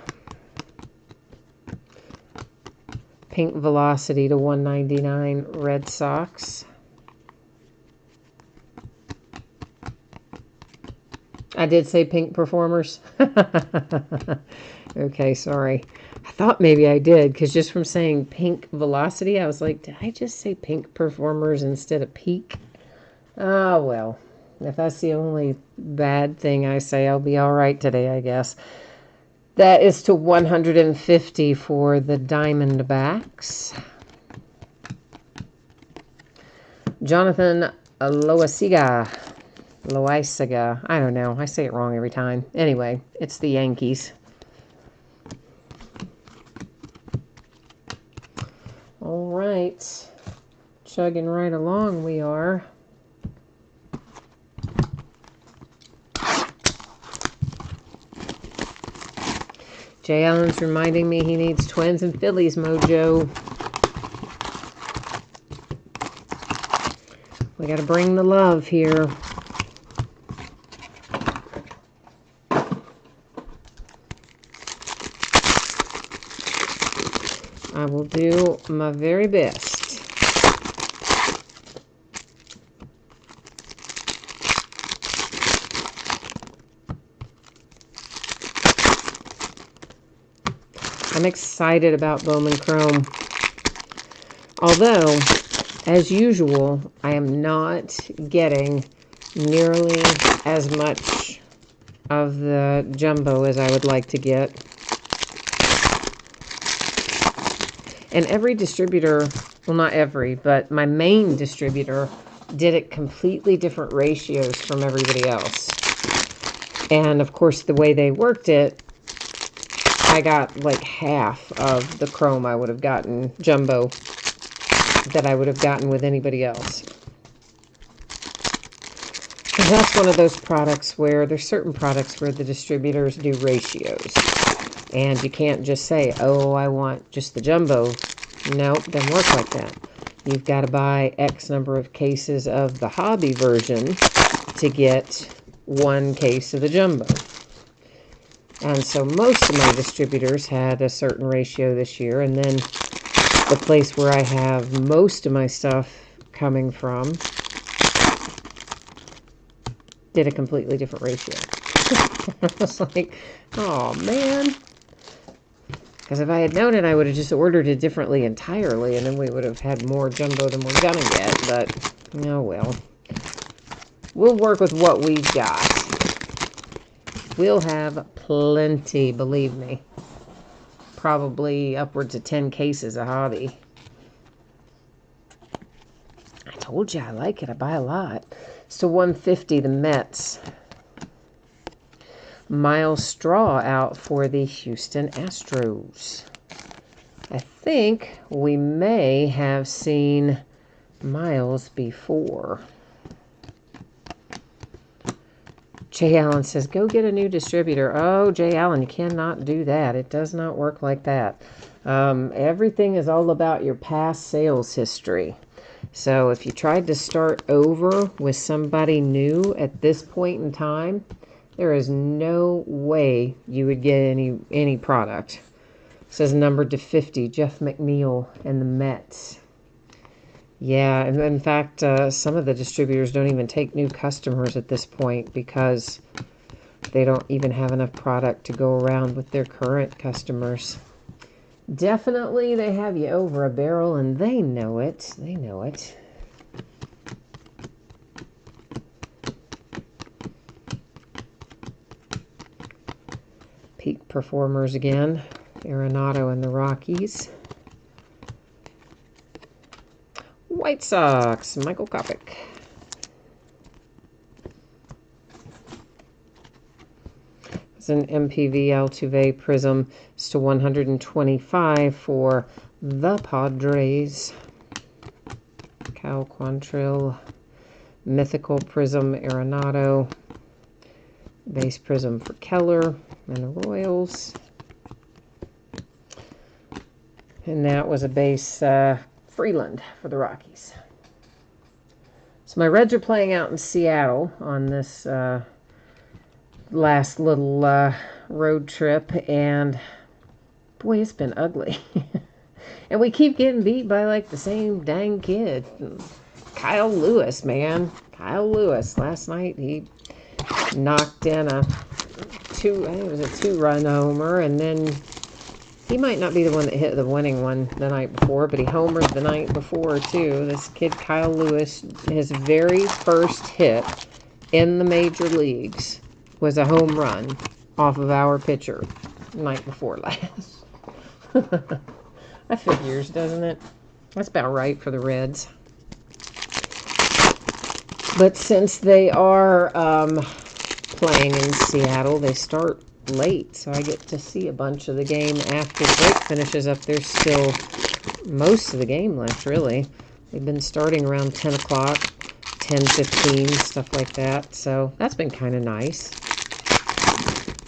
Pink Velocity to 199 Red Sox. I did say Pink Performers. Okay, sorry. I thought maybe I did, because just from saying Pink Velocity, I was like, did I just say Pink Performers instead of Peak? Oh, well. If that's the only bad thing I say, I'll be all right today, I guess. That is to 150 for the Diamondbacks. Jonathan Loaisiga. I don't know. I say it wrong every time. Anyway, it's the Yankees. All right. Chugging right along we are. Jay Allen's reminding me he needs Twins and Phillies mojo. We got to bring the love here. I will do my very best. I'm excited about Bowman Chrome. Although, as usual, I am not getting nearly as much of the jumbo as I would like to get. And every distributor, well, not every, but my main distributor did it completely different ratios from everybody else. And, of course, the way they worked it, I got like half of the chrome I would have gotten, jumbo, that I would have gotten with anybody else. And that's one of those products where there's certain products where the distributors do ratios. And you can't just say, oh, I want just the jumbo. No, it doesn't work like that. You've got to buy X number of cases of the hobby version to get 1 case of the jumbo. And so most of my distributors had a certain ratio this year. And then the place where I have most of my stuff coming from did a completely different ratio. I was like, oh, man. Because if I had known it, I would have just ordered it differently entirely, and then we would have had more jumbo than we're going to get. But, oh well. We'll work with what we've got. We'll have plenty, believe me. Probably upwards of 10 cases of hobby. I told you I like it. I buy a lot. So 150, the Mets. Miles Straw out for the Houston Astros. I think we may have seen Miles before. Jay Allen says, go get a new distributor. Oh, Jay Allen, you cannot do that. It does not work like that. Everything is all about your past sales history. So if you tried to start over with somebody new at this point in time, there is no way you would get any product. It says numbered to 50, Jeff McNeil and the Mets. Yeah, and in fact, some of the distributors don't even take new customers at this point because they don't even have enough product to go around with their current customers. Definitely, they have you over a barrel, and they know it. They know it. Peak performers again. Arenado and the Rockies. White Sox, Michael Kopech. It's an MPV Altuve Prism. It's to 125 for the Padres. Cal Quantrill. Mythical Prism, Arenado. Base Prism for Keller and the Royals. And that was a base Freeland for the Rockies. So my Reds are playing out in Seattle on this last little road trip, and boy, it's been ugly. And we keep getting beat by like the same dang kid. Kyle Lewis, man. Kyle Lewis. Last night he knocked in I think it was a 2-run homer, and then he might not be the one that hit the winning one the night before, but he homered the night before, too. This kid, Kyle Lewis, his very first hit in the major leagues was a home run off of our pitcher the night before last. That figures, doesn't it? That's about right for the Reds. But since they are playing in Seattle, they start late, so I get to see a bunch of the game after the break finishes up. There's still most of the game left, really. They've been starting around 10 o'clock, 10:15, stuff like that, so that's been kind of nice.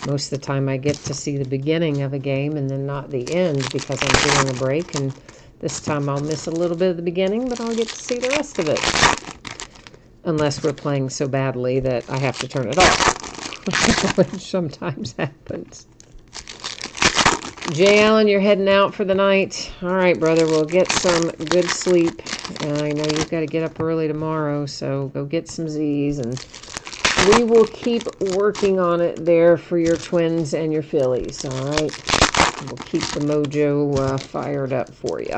Most of the time I get to see the beginning of a game and then not the end because I'm doing a break, and this time I'll miss a little bit of the beginning, but I'll get to see the rest of it. Unless we're playing so badly that I have to turn it off, which sometimes happens. Jay Allen, you're heading out for the night. All right, brother, we'll get some good sleep. I know you've got to get up early tomorrow, so go get some Z's, and we will keep working on it there for your Twins and your Phillies, all right? We'll keep the mojo fired up for you.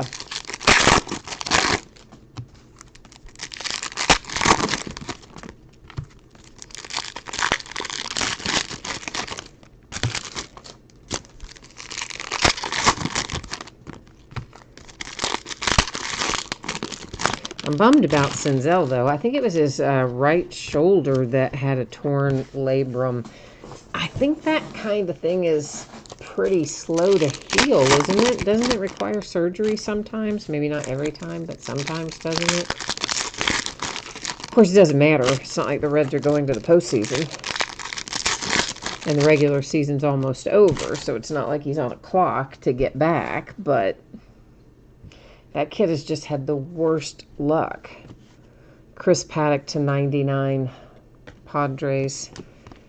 I'm bummed about Senzel, though. I think it was his right shoulder that had a torn labrum. I think that kind of thing is pretty slow to heal, isn't it? Doesn't it require surgery sometimes? Maybe not every time, but sometimes, doesn't it? Of course, it doesn't matter. It's not like the Reds are going to the postseason. And the regular season's almost over, so it's not like he's on a clock to get back, but that kid has just had the worst luck. Chris Paddock to 99, Padres.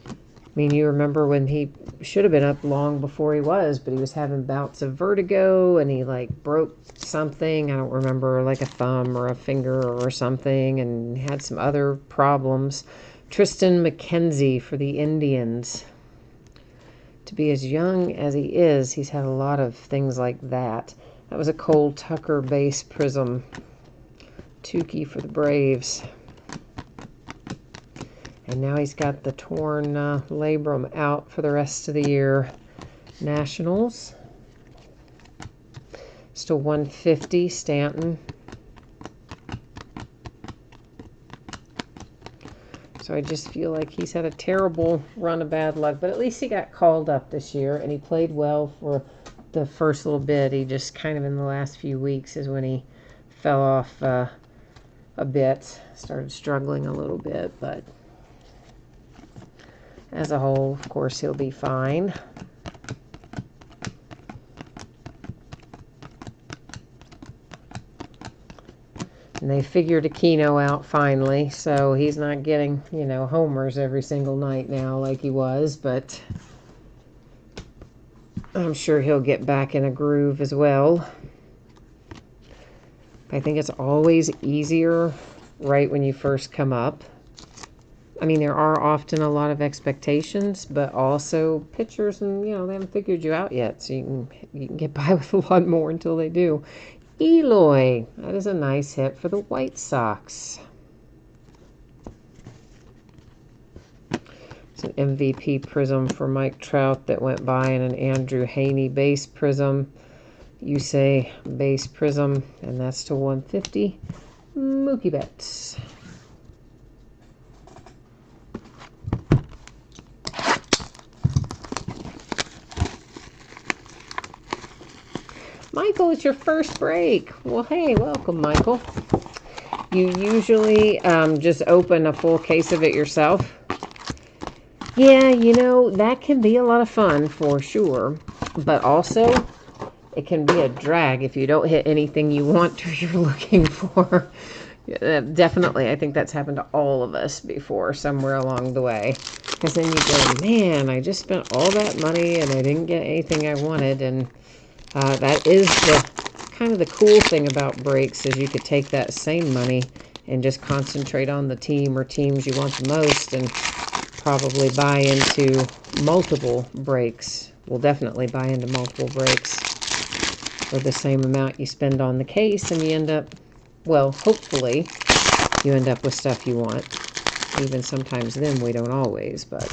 I mean, you remember when he should have been up long before he was, but he was having bouts of vertigo, and he, like, broke something. I don't remember, like a thumb or a finger or something, and had some other problems. Tristan McKenzie for the Indians. To be as young as he is, he's had a lot of things like that. That was a Cole Tucker base prism. Tukey for the Braves. And now he's got the torn labrum out for the rest of the year. Nationals. Still 150, Stanton. So I just feel like he's had a terrible run of bad luck. But at least he got called up this year, and he played well for the first little bit. He just kind of in the last few weeks is when he fell off a bit, started struggling a little bit, but as a whole, of course, he'll be fine. And they figured Aquino out finally, so he's not getting, homers every single night now like he was, but I'm sure he'll get back in a groove as well. I think it's always easier right when you first come up. I mean, there are often a lot of expectations, but also pitchers, and they haven't figured you out yet, so you can get by with a lot more until they do. Eloy, that is a nice hit for the White Sox. It's an MVP prism for Mike Trout that went by, and an Andrew Haney base prism. You say base prism, and that's to 150. Mookie Betts. Michael, it's your first break. Well, hey, welcome, Michael. You usually just open a full case of it yourself? Yeah, that can be a lot of fun for sure. But also, it can be a drag if you don't hit anything you want or you're looking for. Definitely, I think that's happened to all of us before somewhere along the way. Because then you go, man, I just spent all that money and I didn't get anything I wanted. And that is the cool thing about breaks, is you could take that same money and just concentrate on the team or teams you want the most and probably buy into multiple breaks. We'll definitely buy into multiple breaks for the same amount you spend on the case, and you end up, well, hopefully you end up with stuff you want. Even sometimes then, we don't always, but...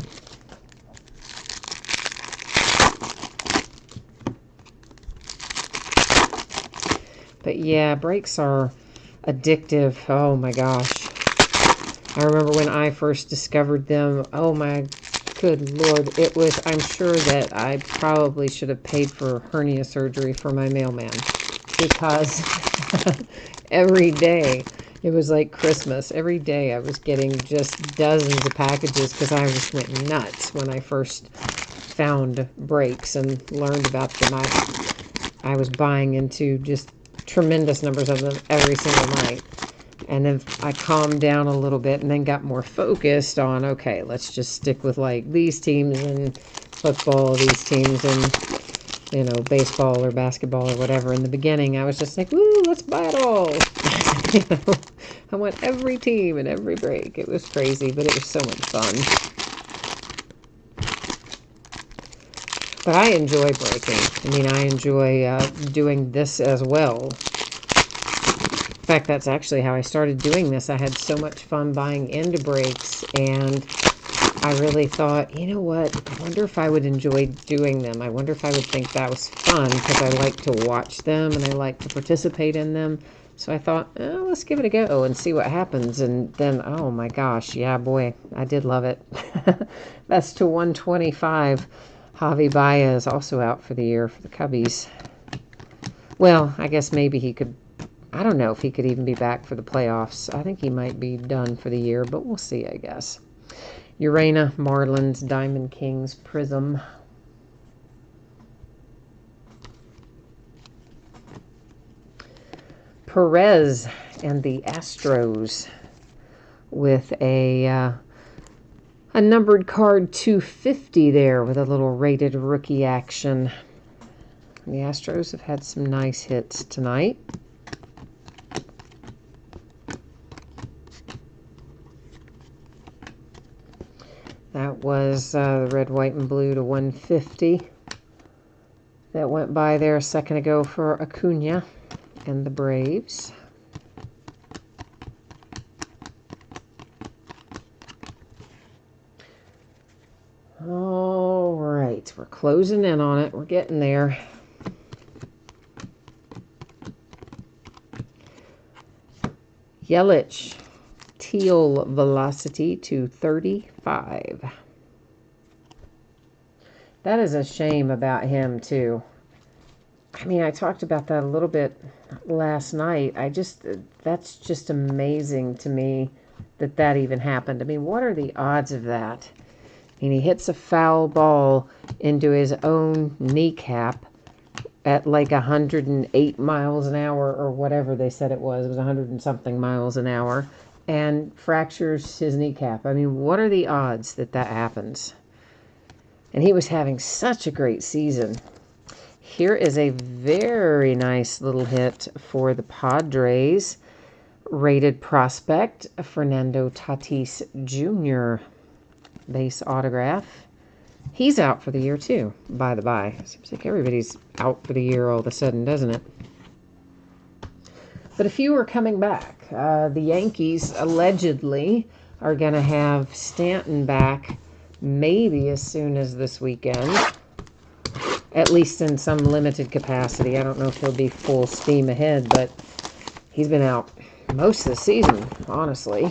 But yeah, breaks are addictive. Oh my gosh. I remember when I first discovered them, oh my good Lord, I'm sure that I probably should have paid for hernia surgery for my mailman, because every day, it was like Christmas. Every day I was getting just dozens of packages because I just went nuts when I first found breaks and learned about them. I was buying into just tremendous numbers of them every single night. And then I calmed down a little bit and then got more focused on, okay, let's just stick with like these teams in football, these teams in, baseball or basketball or whatever. In the beginning, I was just like, woo, let's buy it all. I want every team and every break. It was crazy, but it was so much fun. But I enjoy breaking. I mean, I enjoy doing this as well. In fact, that's actually how I started doing this. I had so much fun buying into breaks, and I really thought, you know what, I wonder if I would enjoy doing them. I wonder if I would think that was fun, because I like to watch them and I like to participate in them. So I thought, let's give it a go and see what happens. And then, oh my gosh, yeah, boy, I did love it. That's to 125. Javi Baez also out for the year for the Cubbies. Well, I guess maybe he could, I don't know if he could even be back for the playoffs. I think he might be done for the year, but we'll see, I guess. Urena, Marlins, Diamond Kings, Prism. Perez and the Astros with a numbered card 250 there with a little rated rookie action. The Astros have had some nice hits tonight. That was the red, white, and blue to 150. That went by there a second ago for Acuna and the Braves. All right, we're closing in on it. We're getting there. Yelich, teal velocity to 35. That is a shame about him, too. I mean, I talked about that a little bit last night. That's just amazing to me that even happened. I mean, what are the odds of that? and he hits a foul ball into his own kneecap at like 108 miles an hour or whatever they said it was. It was 100 and something miles an hour, and fractures his kneecap. I mean, what are the odds that that happens? And he was having such a great season. Here is a very nice little hit for the Padres. Rated prospect, Fernando Tatis Jr. Base autograph. He's out for the year too, by the by. Seems like everybody's out for the year all of a sudden, doesn't it? But a few are coming back. The Yankees allegedly are going to have Stanton back maybe as soon as this weekend. At least in some limited capacity. I don't know if he'll be full steam ahead, but he's been out most of the season, honestly.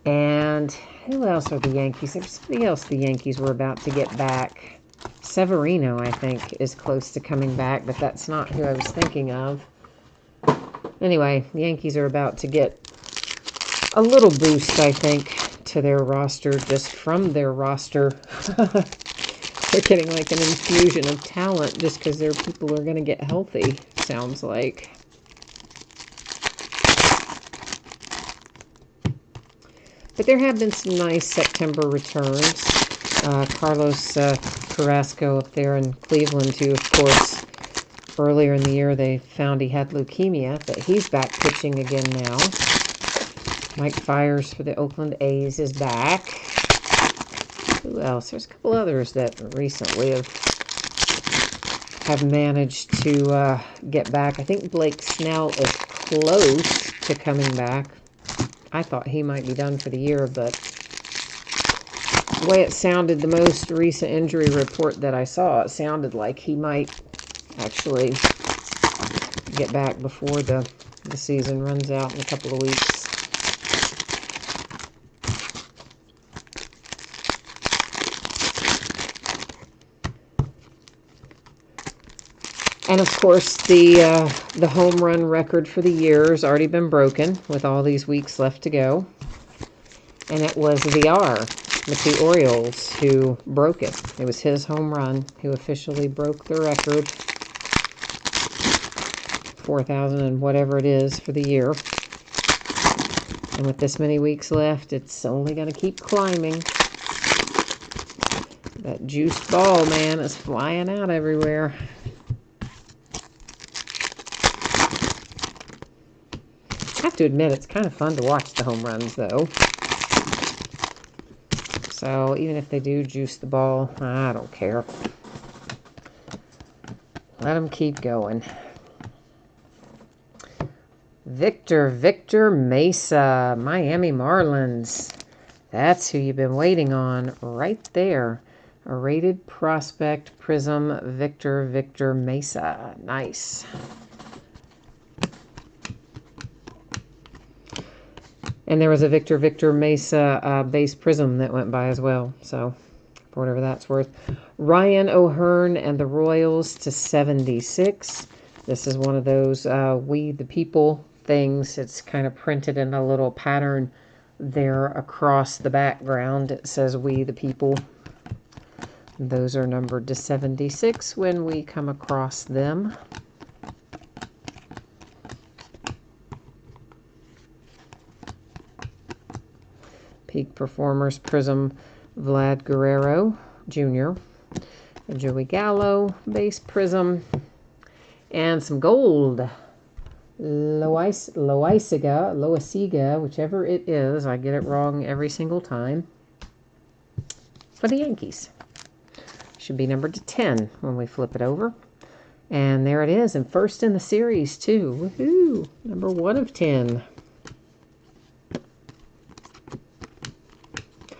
And who else are the Yankees? There's somebody else the Yankees were about to get back. Severino, I think, is close to coming back, but that's not who I was thinking of. Anyway, the Yankees are about to get a little boost, I think, to their roster, just from their roster. They're getting like an infusion of talent just because their people are going to get healthy, sounds like. But there have been some nice September returns. Carlos Carrasco up there in Cleveland, who, of course, earlier in the year they found he had leukemia, but he's back pitching again now. Mike Fiers for the Oakland A's is back. Who else? There's a couple others that recently have managed to get back. I think Blake Snell is close to coming back. I thought he might be done for the year, but the way it sounded, the most recent injury report that I saw, it sounded like he might actually get back before the season runs out in a couple of weeks. And of course, the home run record for the year has already been broken with all these weeks left to go. And it was VR with the Orioles who broke it. It was his home run who officially broke the record. 4,000 and whatever it is for the year. And with this many weeks left, it's only going to keep climbing. That juiced ball, man, is flying out everywhere. I have to admit, it's kind of fun to watch the home runs, though. So, even if they do juice the ball, I don't care. Let them keep going. Victor Mesa, Miami Marlins. That's who you've been waiting on right there. A rated prospect prism, Victor Mesa. Nice. And there was a Victor Mesa base prism that went by as well. So, for whatever that's worth. Ryan O'Hearn and the Royals to 76. This is one of those We the People things. It's kind of printed in a little pattern there across the background. It says We the People. Those are numbered to 76 when we come across them. Peak Performers Prism, Vlad Guerrero Jr., Joey Gallo base prism, and some gold. Loisiga, whichever it is, I get it wrong every single time, for the Yankees. Should be numbered to 10 when we flip it over. And there it is, and first in the series, too. Woohoo! Number 1 of 10.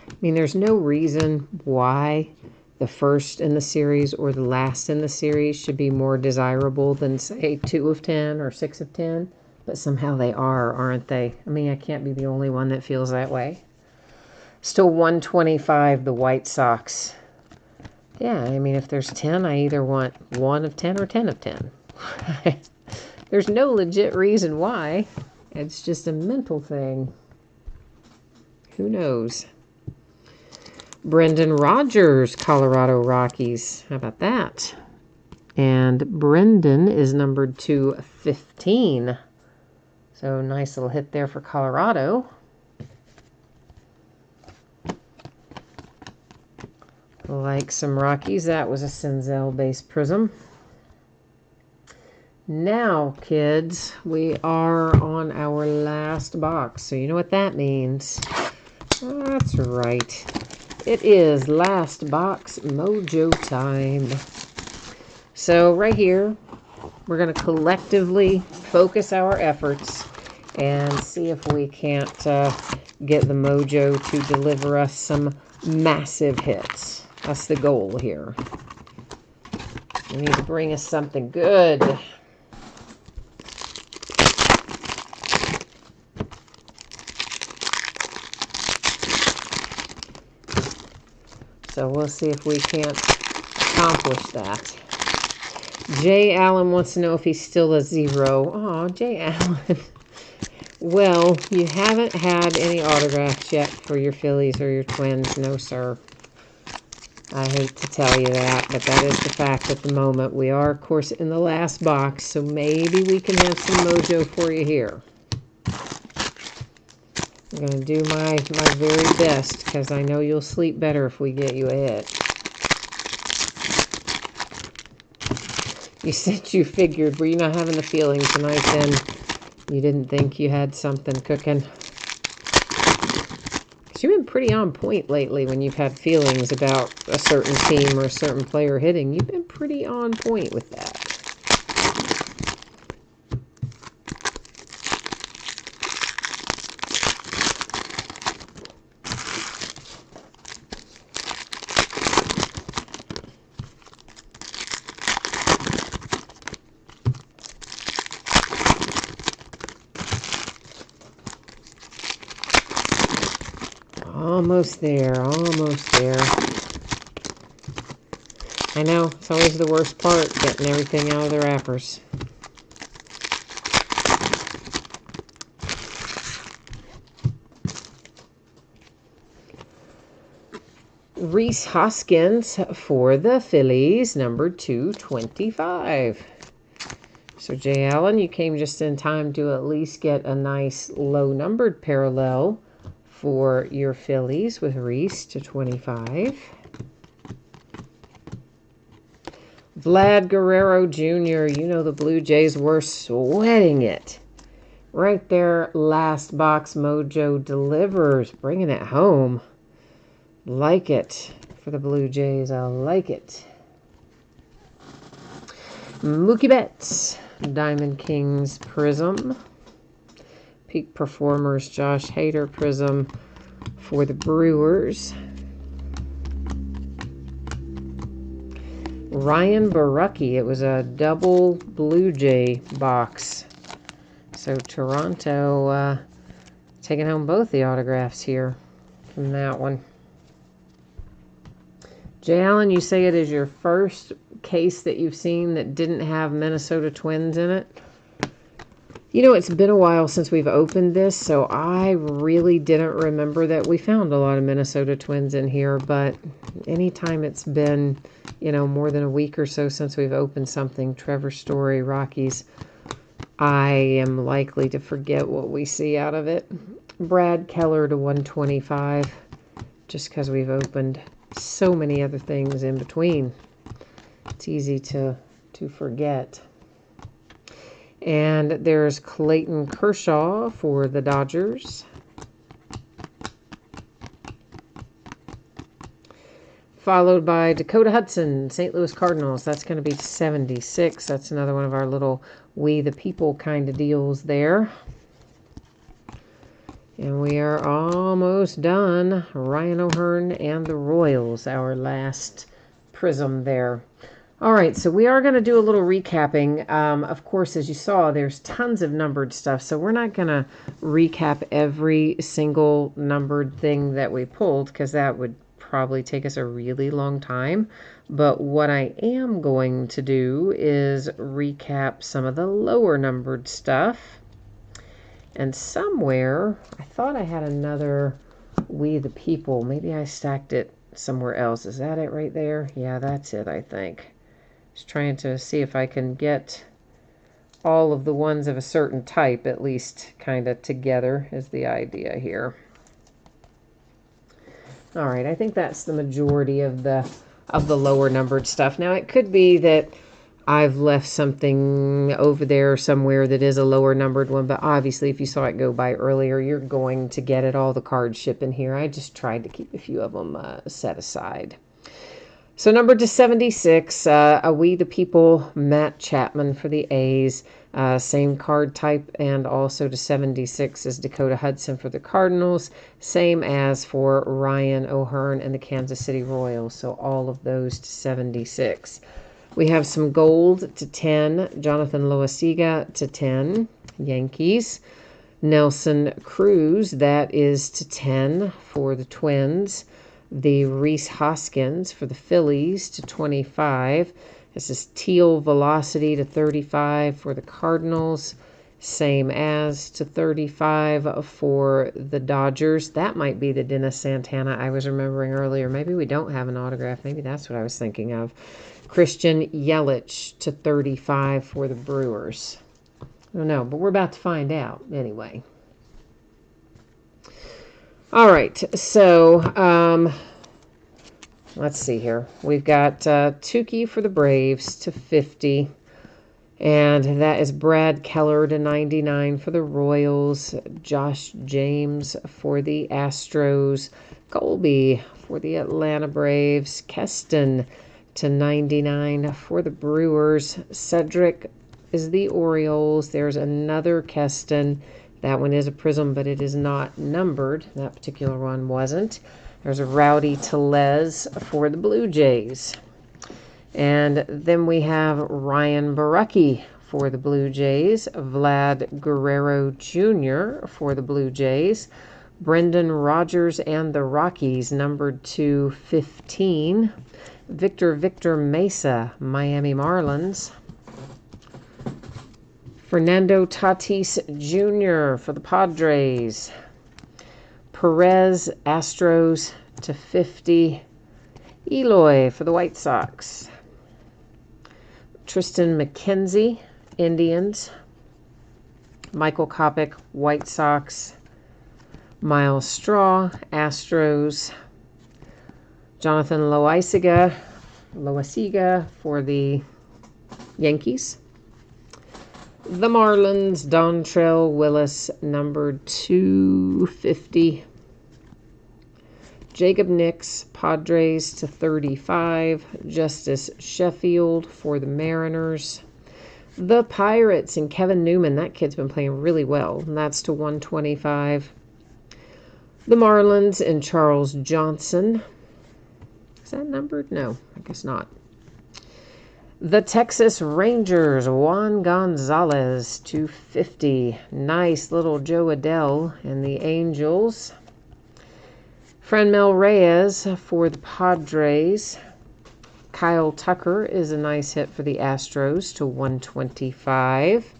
I mean, there's no reason why the first in the series or the last in the series should be more desirable than, say, 2 of 10 or 6 of 10. But somehow they are, aren't they? I mean, I can't be the only one that feels that way. Still 125, the White Sox. Yeah, I mean, if there's 10, I either want 1 of 10 or 10 of 10. There's no legit reason why. It's just a mental thing. Who knows? Brendan Rodgers, Colorado Rockies. How about that? And Brendan is numbered to 15. So nice little hit there for Colorado. Like some Rockies, that was a Senzel-based prism. Now, kids, we are on our last box. So you know what that means. That's right. It is last box mojo time. So right here, we're going to collectively focus our efforts and see if we can't get the mojo to deliver us some massive hits. That's the goal here. We need to bring us something good. So we'll see if we can't accomplish that. Jay Allen wants to know if he's still a 0. Oh, Jay Allen. Well, you haven't had any autographs yet for your Phillies or your Twins. No, sir. I hate to tell you that, but that is the fact at the moment. We are, of course, in the last box, so maybe we can have some mojo for you here. I'm going to do my very best, because I know you'll sleep better if we get you a hit. You said you figured. Were you not having the feeling tonight then? You didn't think you had something cooking? You've been pretty on point lately when you've had feelings about a certain team or a certain player hitting. You've been pretty on point with that. Almost there, almost there. I know, it's always the worst part, getting everything out of the wrappers. Rhys Hoskins for the Phillies, number 225. So, Jay Allen, you came just in time to at least get a nice low-numbered parallel for your Phillies with Rhys to 25. Vlad Guerrero Jr., you know the Blue Jays were sweating it. Right there, last box mojo delivers, bringing it home. Like it for the Blue Jays. I like it. Mookie Betts, Diamond Kings Prism. Peak Performers, Josh Hader Prism for the Brewers. Ryan Borucki, it was a double Blue Jay box. So Toronto taking home both the autographs here from that one. Jay Allen, you say it is your first case that you've seen that didn't have Minnesota Twins in it? You know, it's been a while since we've opened this, so I really didn't remember that we found a lot of Minnesota Twins in here, but anytime it's been, you know, more than a week or so since we've opened something, Trevor Story, Rockies, I am likely to forget what we see out of it. Brad Keller to 125, just because we've opened so many other things in between. It's easy to forget. And there's Clayton Kershaw for the Dodgers. Followed by Dakota Hudson, St. Louis Cardinals. That's going to be 76. That's another one of our little We the People kind of deals there. And we are almost done. Ryan O'Hearn and the Royals, our last prism there. All right, so we are going to do a little recapping. Of course, as you saw, there's tons of numbered stuff, so we're not going to recap every single numbered thing that we pulled, because that would probably take us a really long time. But what I am going to do is recap some of the lower numbered stuff. And somewhere, I thought I had another We the People. Maybe I stacked it somewhere else. Is that it right there? Yeah, that's it, I think. Just trying to see if I can get all of the ones of a certain type, at least, kind of together is the idea here. All right, I think that's the majority of the lower numbered stuff. Now, it could be that I've left something over there somewhere that is a lower numbered one, but obviously if you saw it go by earlier, you're going to get it. All the cards ship in here. I just tried to keep a few of them set aside. So number to 76, We the People, Matt Chapman for the A's. Same card type, and also to 76 is Dakota Hudson for the Cardinals. Same as for Ryan O'Hearn and the Kansas City Royals. So all of those to 76. We have some gold to 10. Jonathan Loaisiga to 10. Yankees. Nelson Cruz, that is to 10 for the Twins. The Rhys Hoskins for the Phillies to 25. This is Teal Velocity to 35 for the Cardinals. Same as to 35 for the Dodgers. That might be the Dennis Santana I was remembering earlier. Maybe we don't have an autograph. Maybe that's what I was thinking of. Christian Yelich to 35 for the Brewers. I don't know, but we're about to find out anyway. All right, so let's see here. We've got Tukey for the Braves to 50. And that is Brad Keller to 99 for the Royals. Josh James for the Astros. Colby for the Atlanta Braves. Keston to 99 for the Brewers. Cedric is the Orioles. There's another Keston. That one is a prism, but it is not numbered. That particular one wasn't. There's a Rowdy Tellez for the Blue Jays. And then we have Ryan Borucki for the Blue Jays. Vlad Guerrero Jr. for the Blue Jays. Brendan Rodgers and the Rockies, numbered to 15. Victor Mesa, Miami Marlins. Fernando Tatis Jr. for the Padres. Perez, Astros to 50. Eloy for the White Sox. Tristan McKenzie, Indians. Michael Kopech, White Sox. Miles Straw, Astros. Jonathan Loaisiga for the Yankees. The Marlins, Dontrell Willis, numbered 250. Jacob Nix, Padres to 35. Justice Sheffield for the Mariners. The Pirates and Kevin Newman. That kid's been playing really well. And that's to 125. The Marlins and Charles Johnson. Is that numbered? No, I guess not. The Texas Rangers, Juan Gonzalez, 250. Nice little Joe Adele and the Angels. Franmil Reyes for the Padres. Kyle Tucker is a nice hit for the Astros to 125.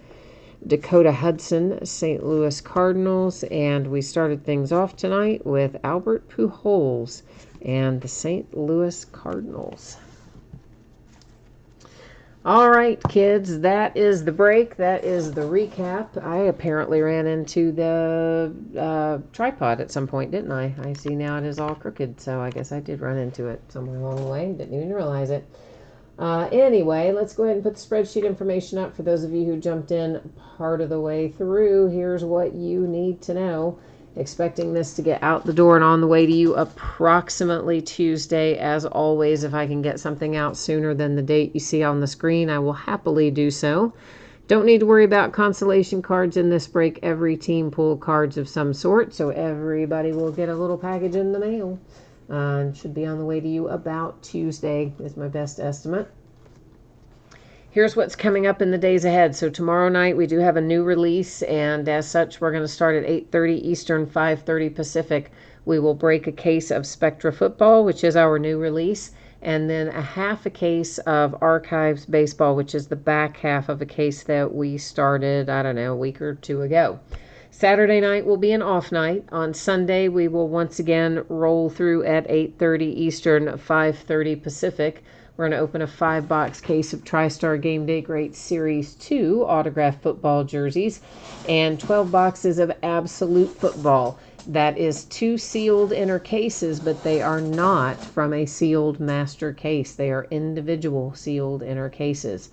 Dakota Hudson, St. Louis Cardinals. And we started things off tonight with Albert Pujols and the St. Louis Cardinals. All right, kids, that is the break. That is the recap. I apparently ran into the tripod at some point, didn't I? I see now it is all crooked, so I guess I did run into it somewhere along the way. Didn't even realize it. Anyway, let's go ahead and put the spreadsheet information up for those of you who jumped in part of the way through. Here's what you need to know. Expecting this to get out the door and on the way to you approximately Tuesday. As always, if I can get something out sooner than the date you see on the screen, I will happily do so. Don't need to worry about consolation cards in this break. Every team pulled cards of some sort, so everybody will get a little package in the mail. And should be on the way to you about Tuesday is my best estimate. Here's what's coming up in the days ahead. So tomorrow night we do have a new release, and as such we're going to start at 8:30 Eastern, 5:30 Pacific. We will break a case of Spectra Football, which is our new release, and then a half a case of Archives Baseball, which is the back half of a case that we started, I don't know, a week or two ago. Saturday night will be an off night. On Sunday, we will once again roll through at 8:30 Eastern, 5:30 Pacific. We're going to open a 5-box case of TriStar Game Day Great Series 2 autographed football jerseys and 12 boxes of Absolute Football. That is 2 sealed inner cases, but they are not from a sealed master case. They are individual sealed inner cases.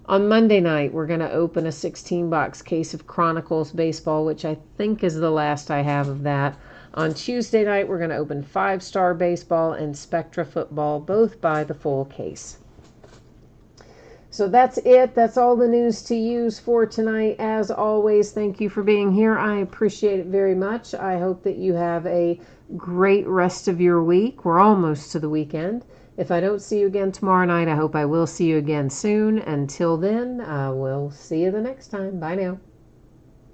On Monday night, we're going to open a 16-box case of Chronicles Baseball, which I think is the last I have of that. On Tuesday night, we're going to open 5-Star Baseball and Spectra Football, both by the full case. So that's it. That's all the news to use for tonight. As always, thank you for being here. I appreciate it very much. I hope that you have a great rest of your week. We're almost to the weekend. If I don't see you again tomorrow night, I hope I will see you again soon. Until then, we'll see you the next time. Bye now.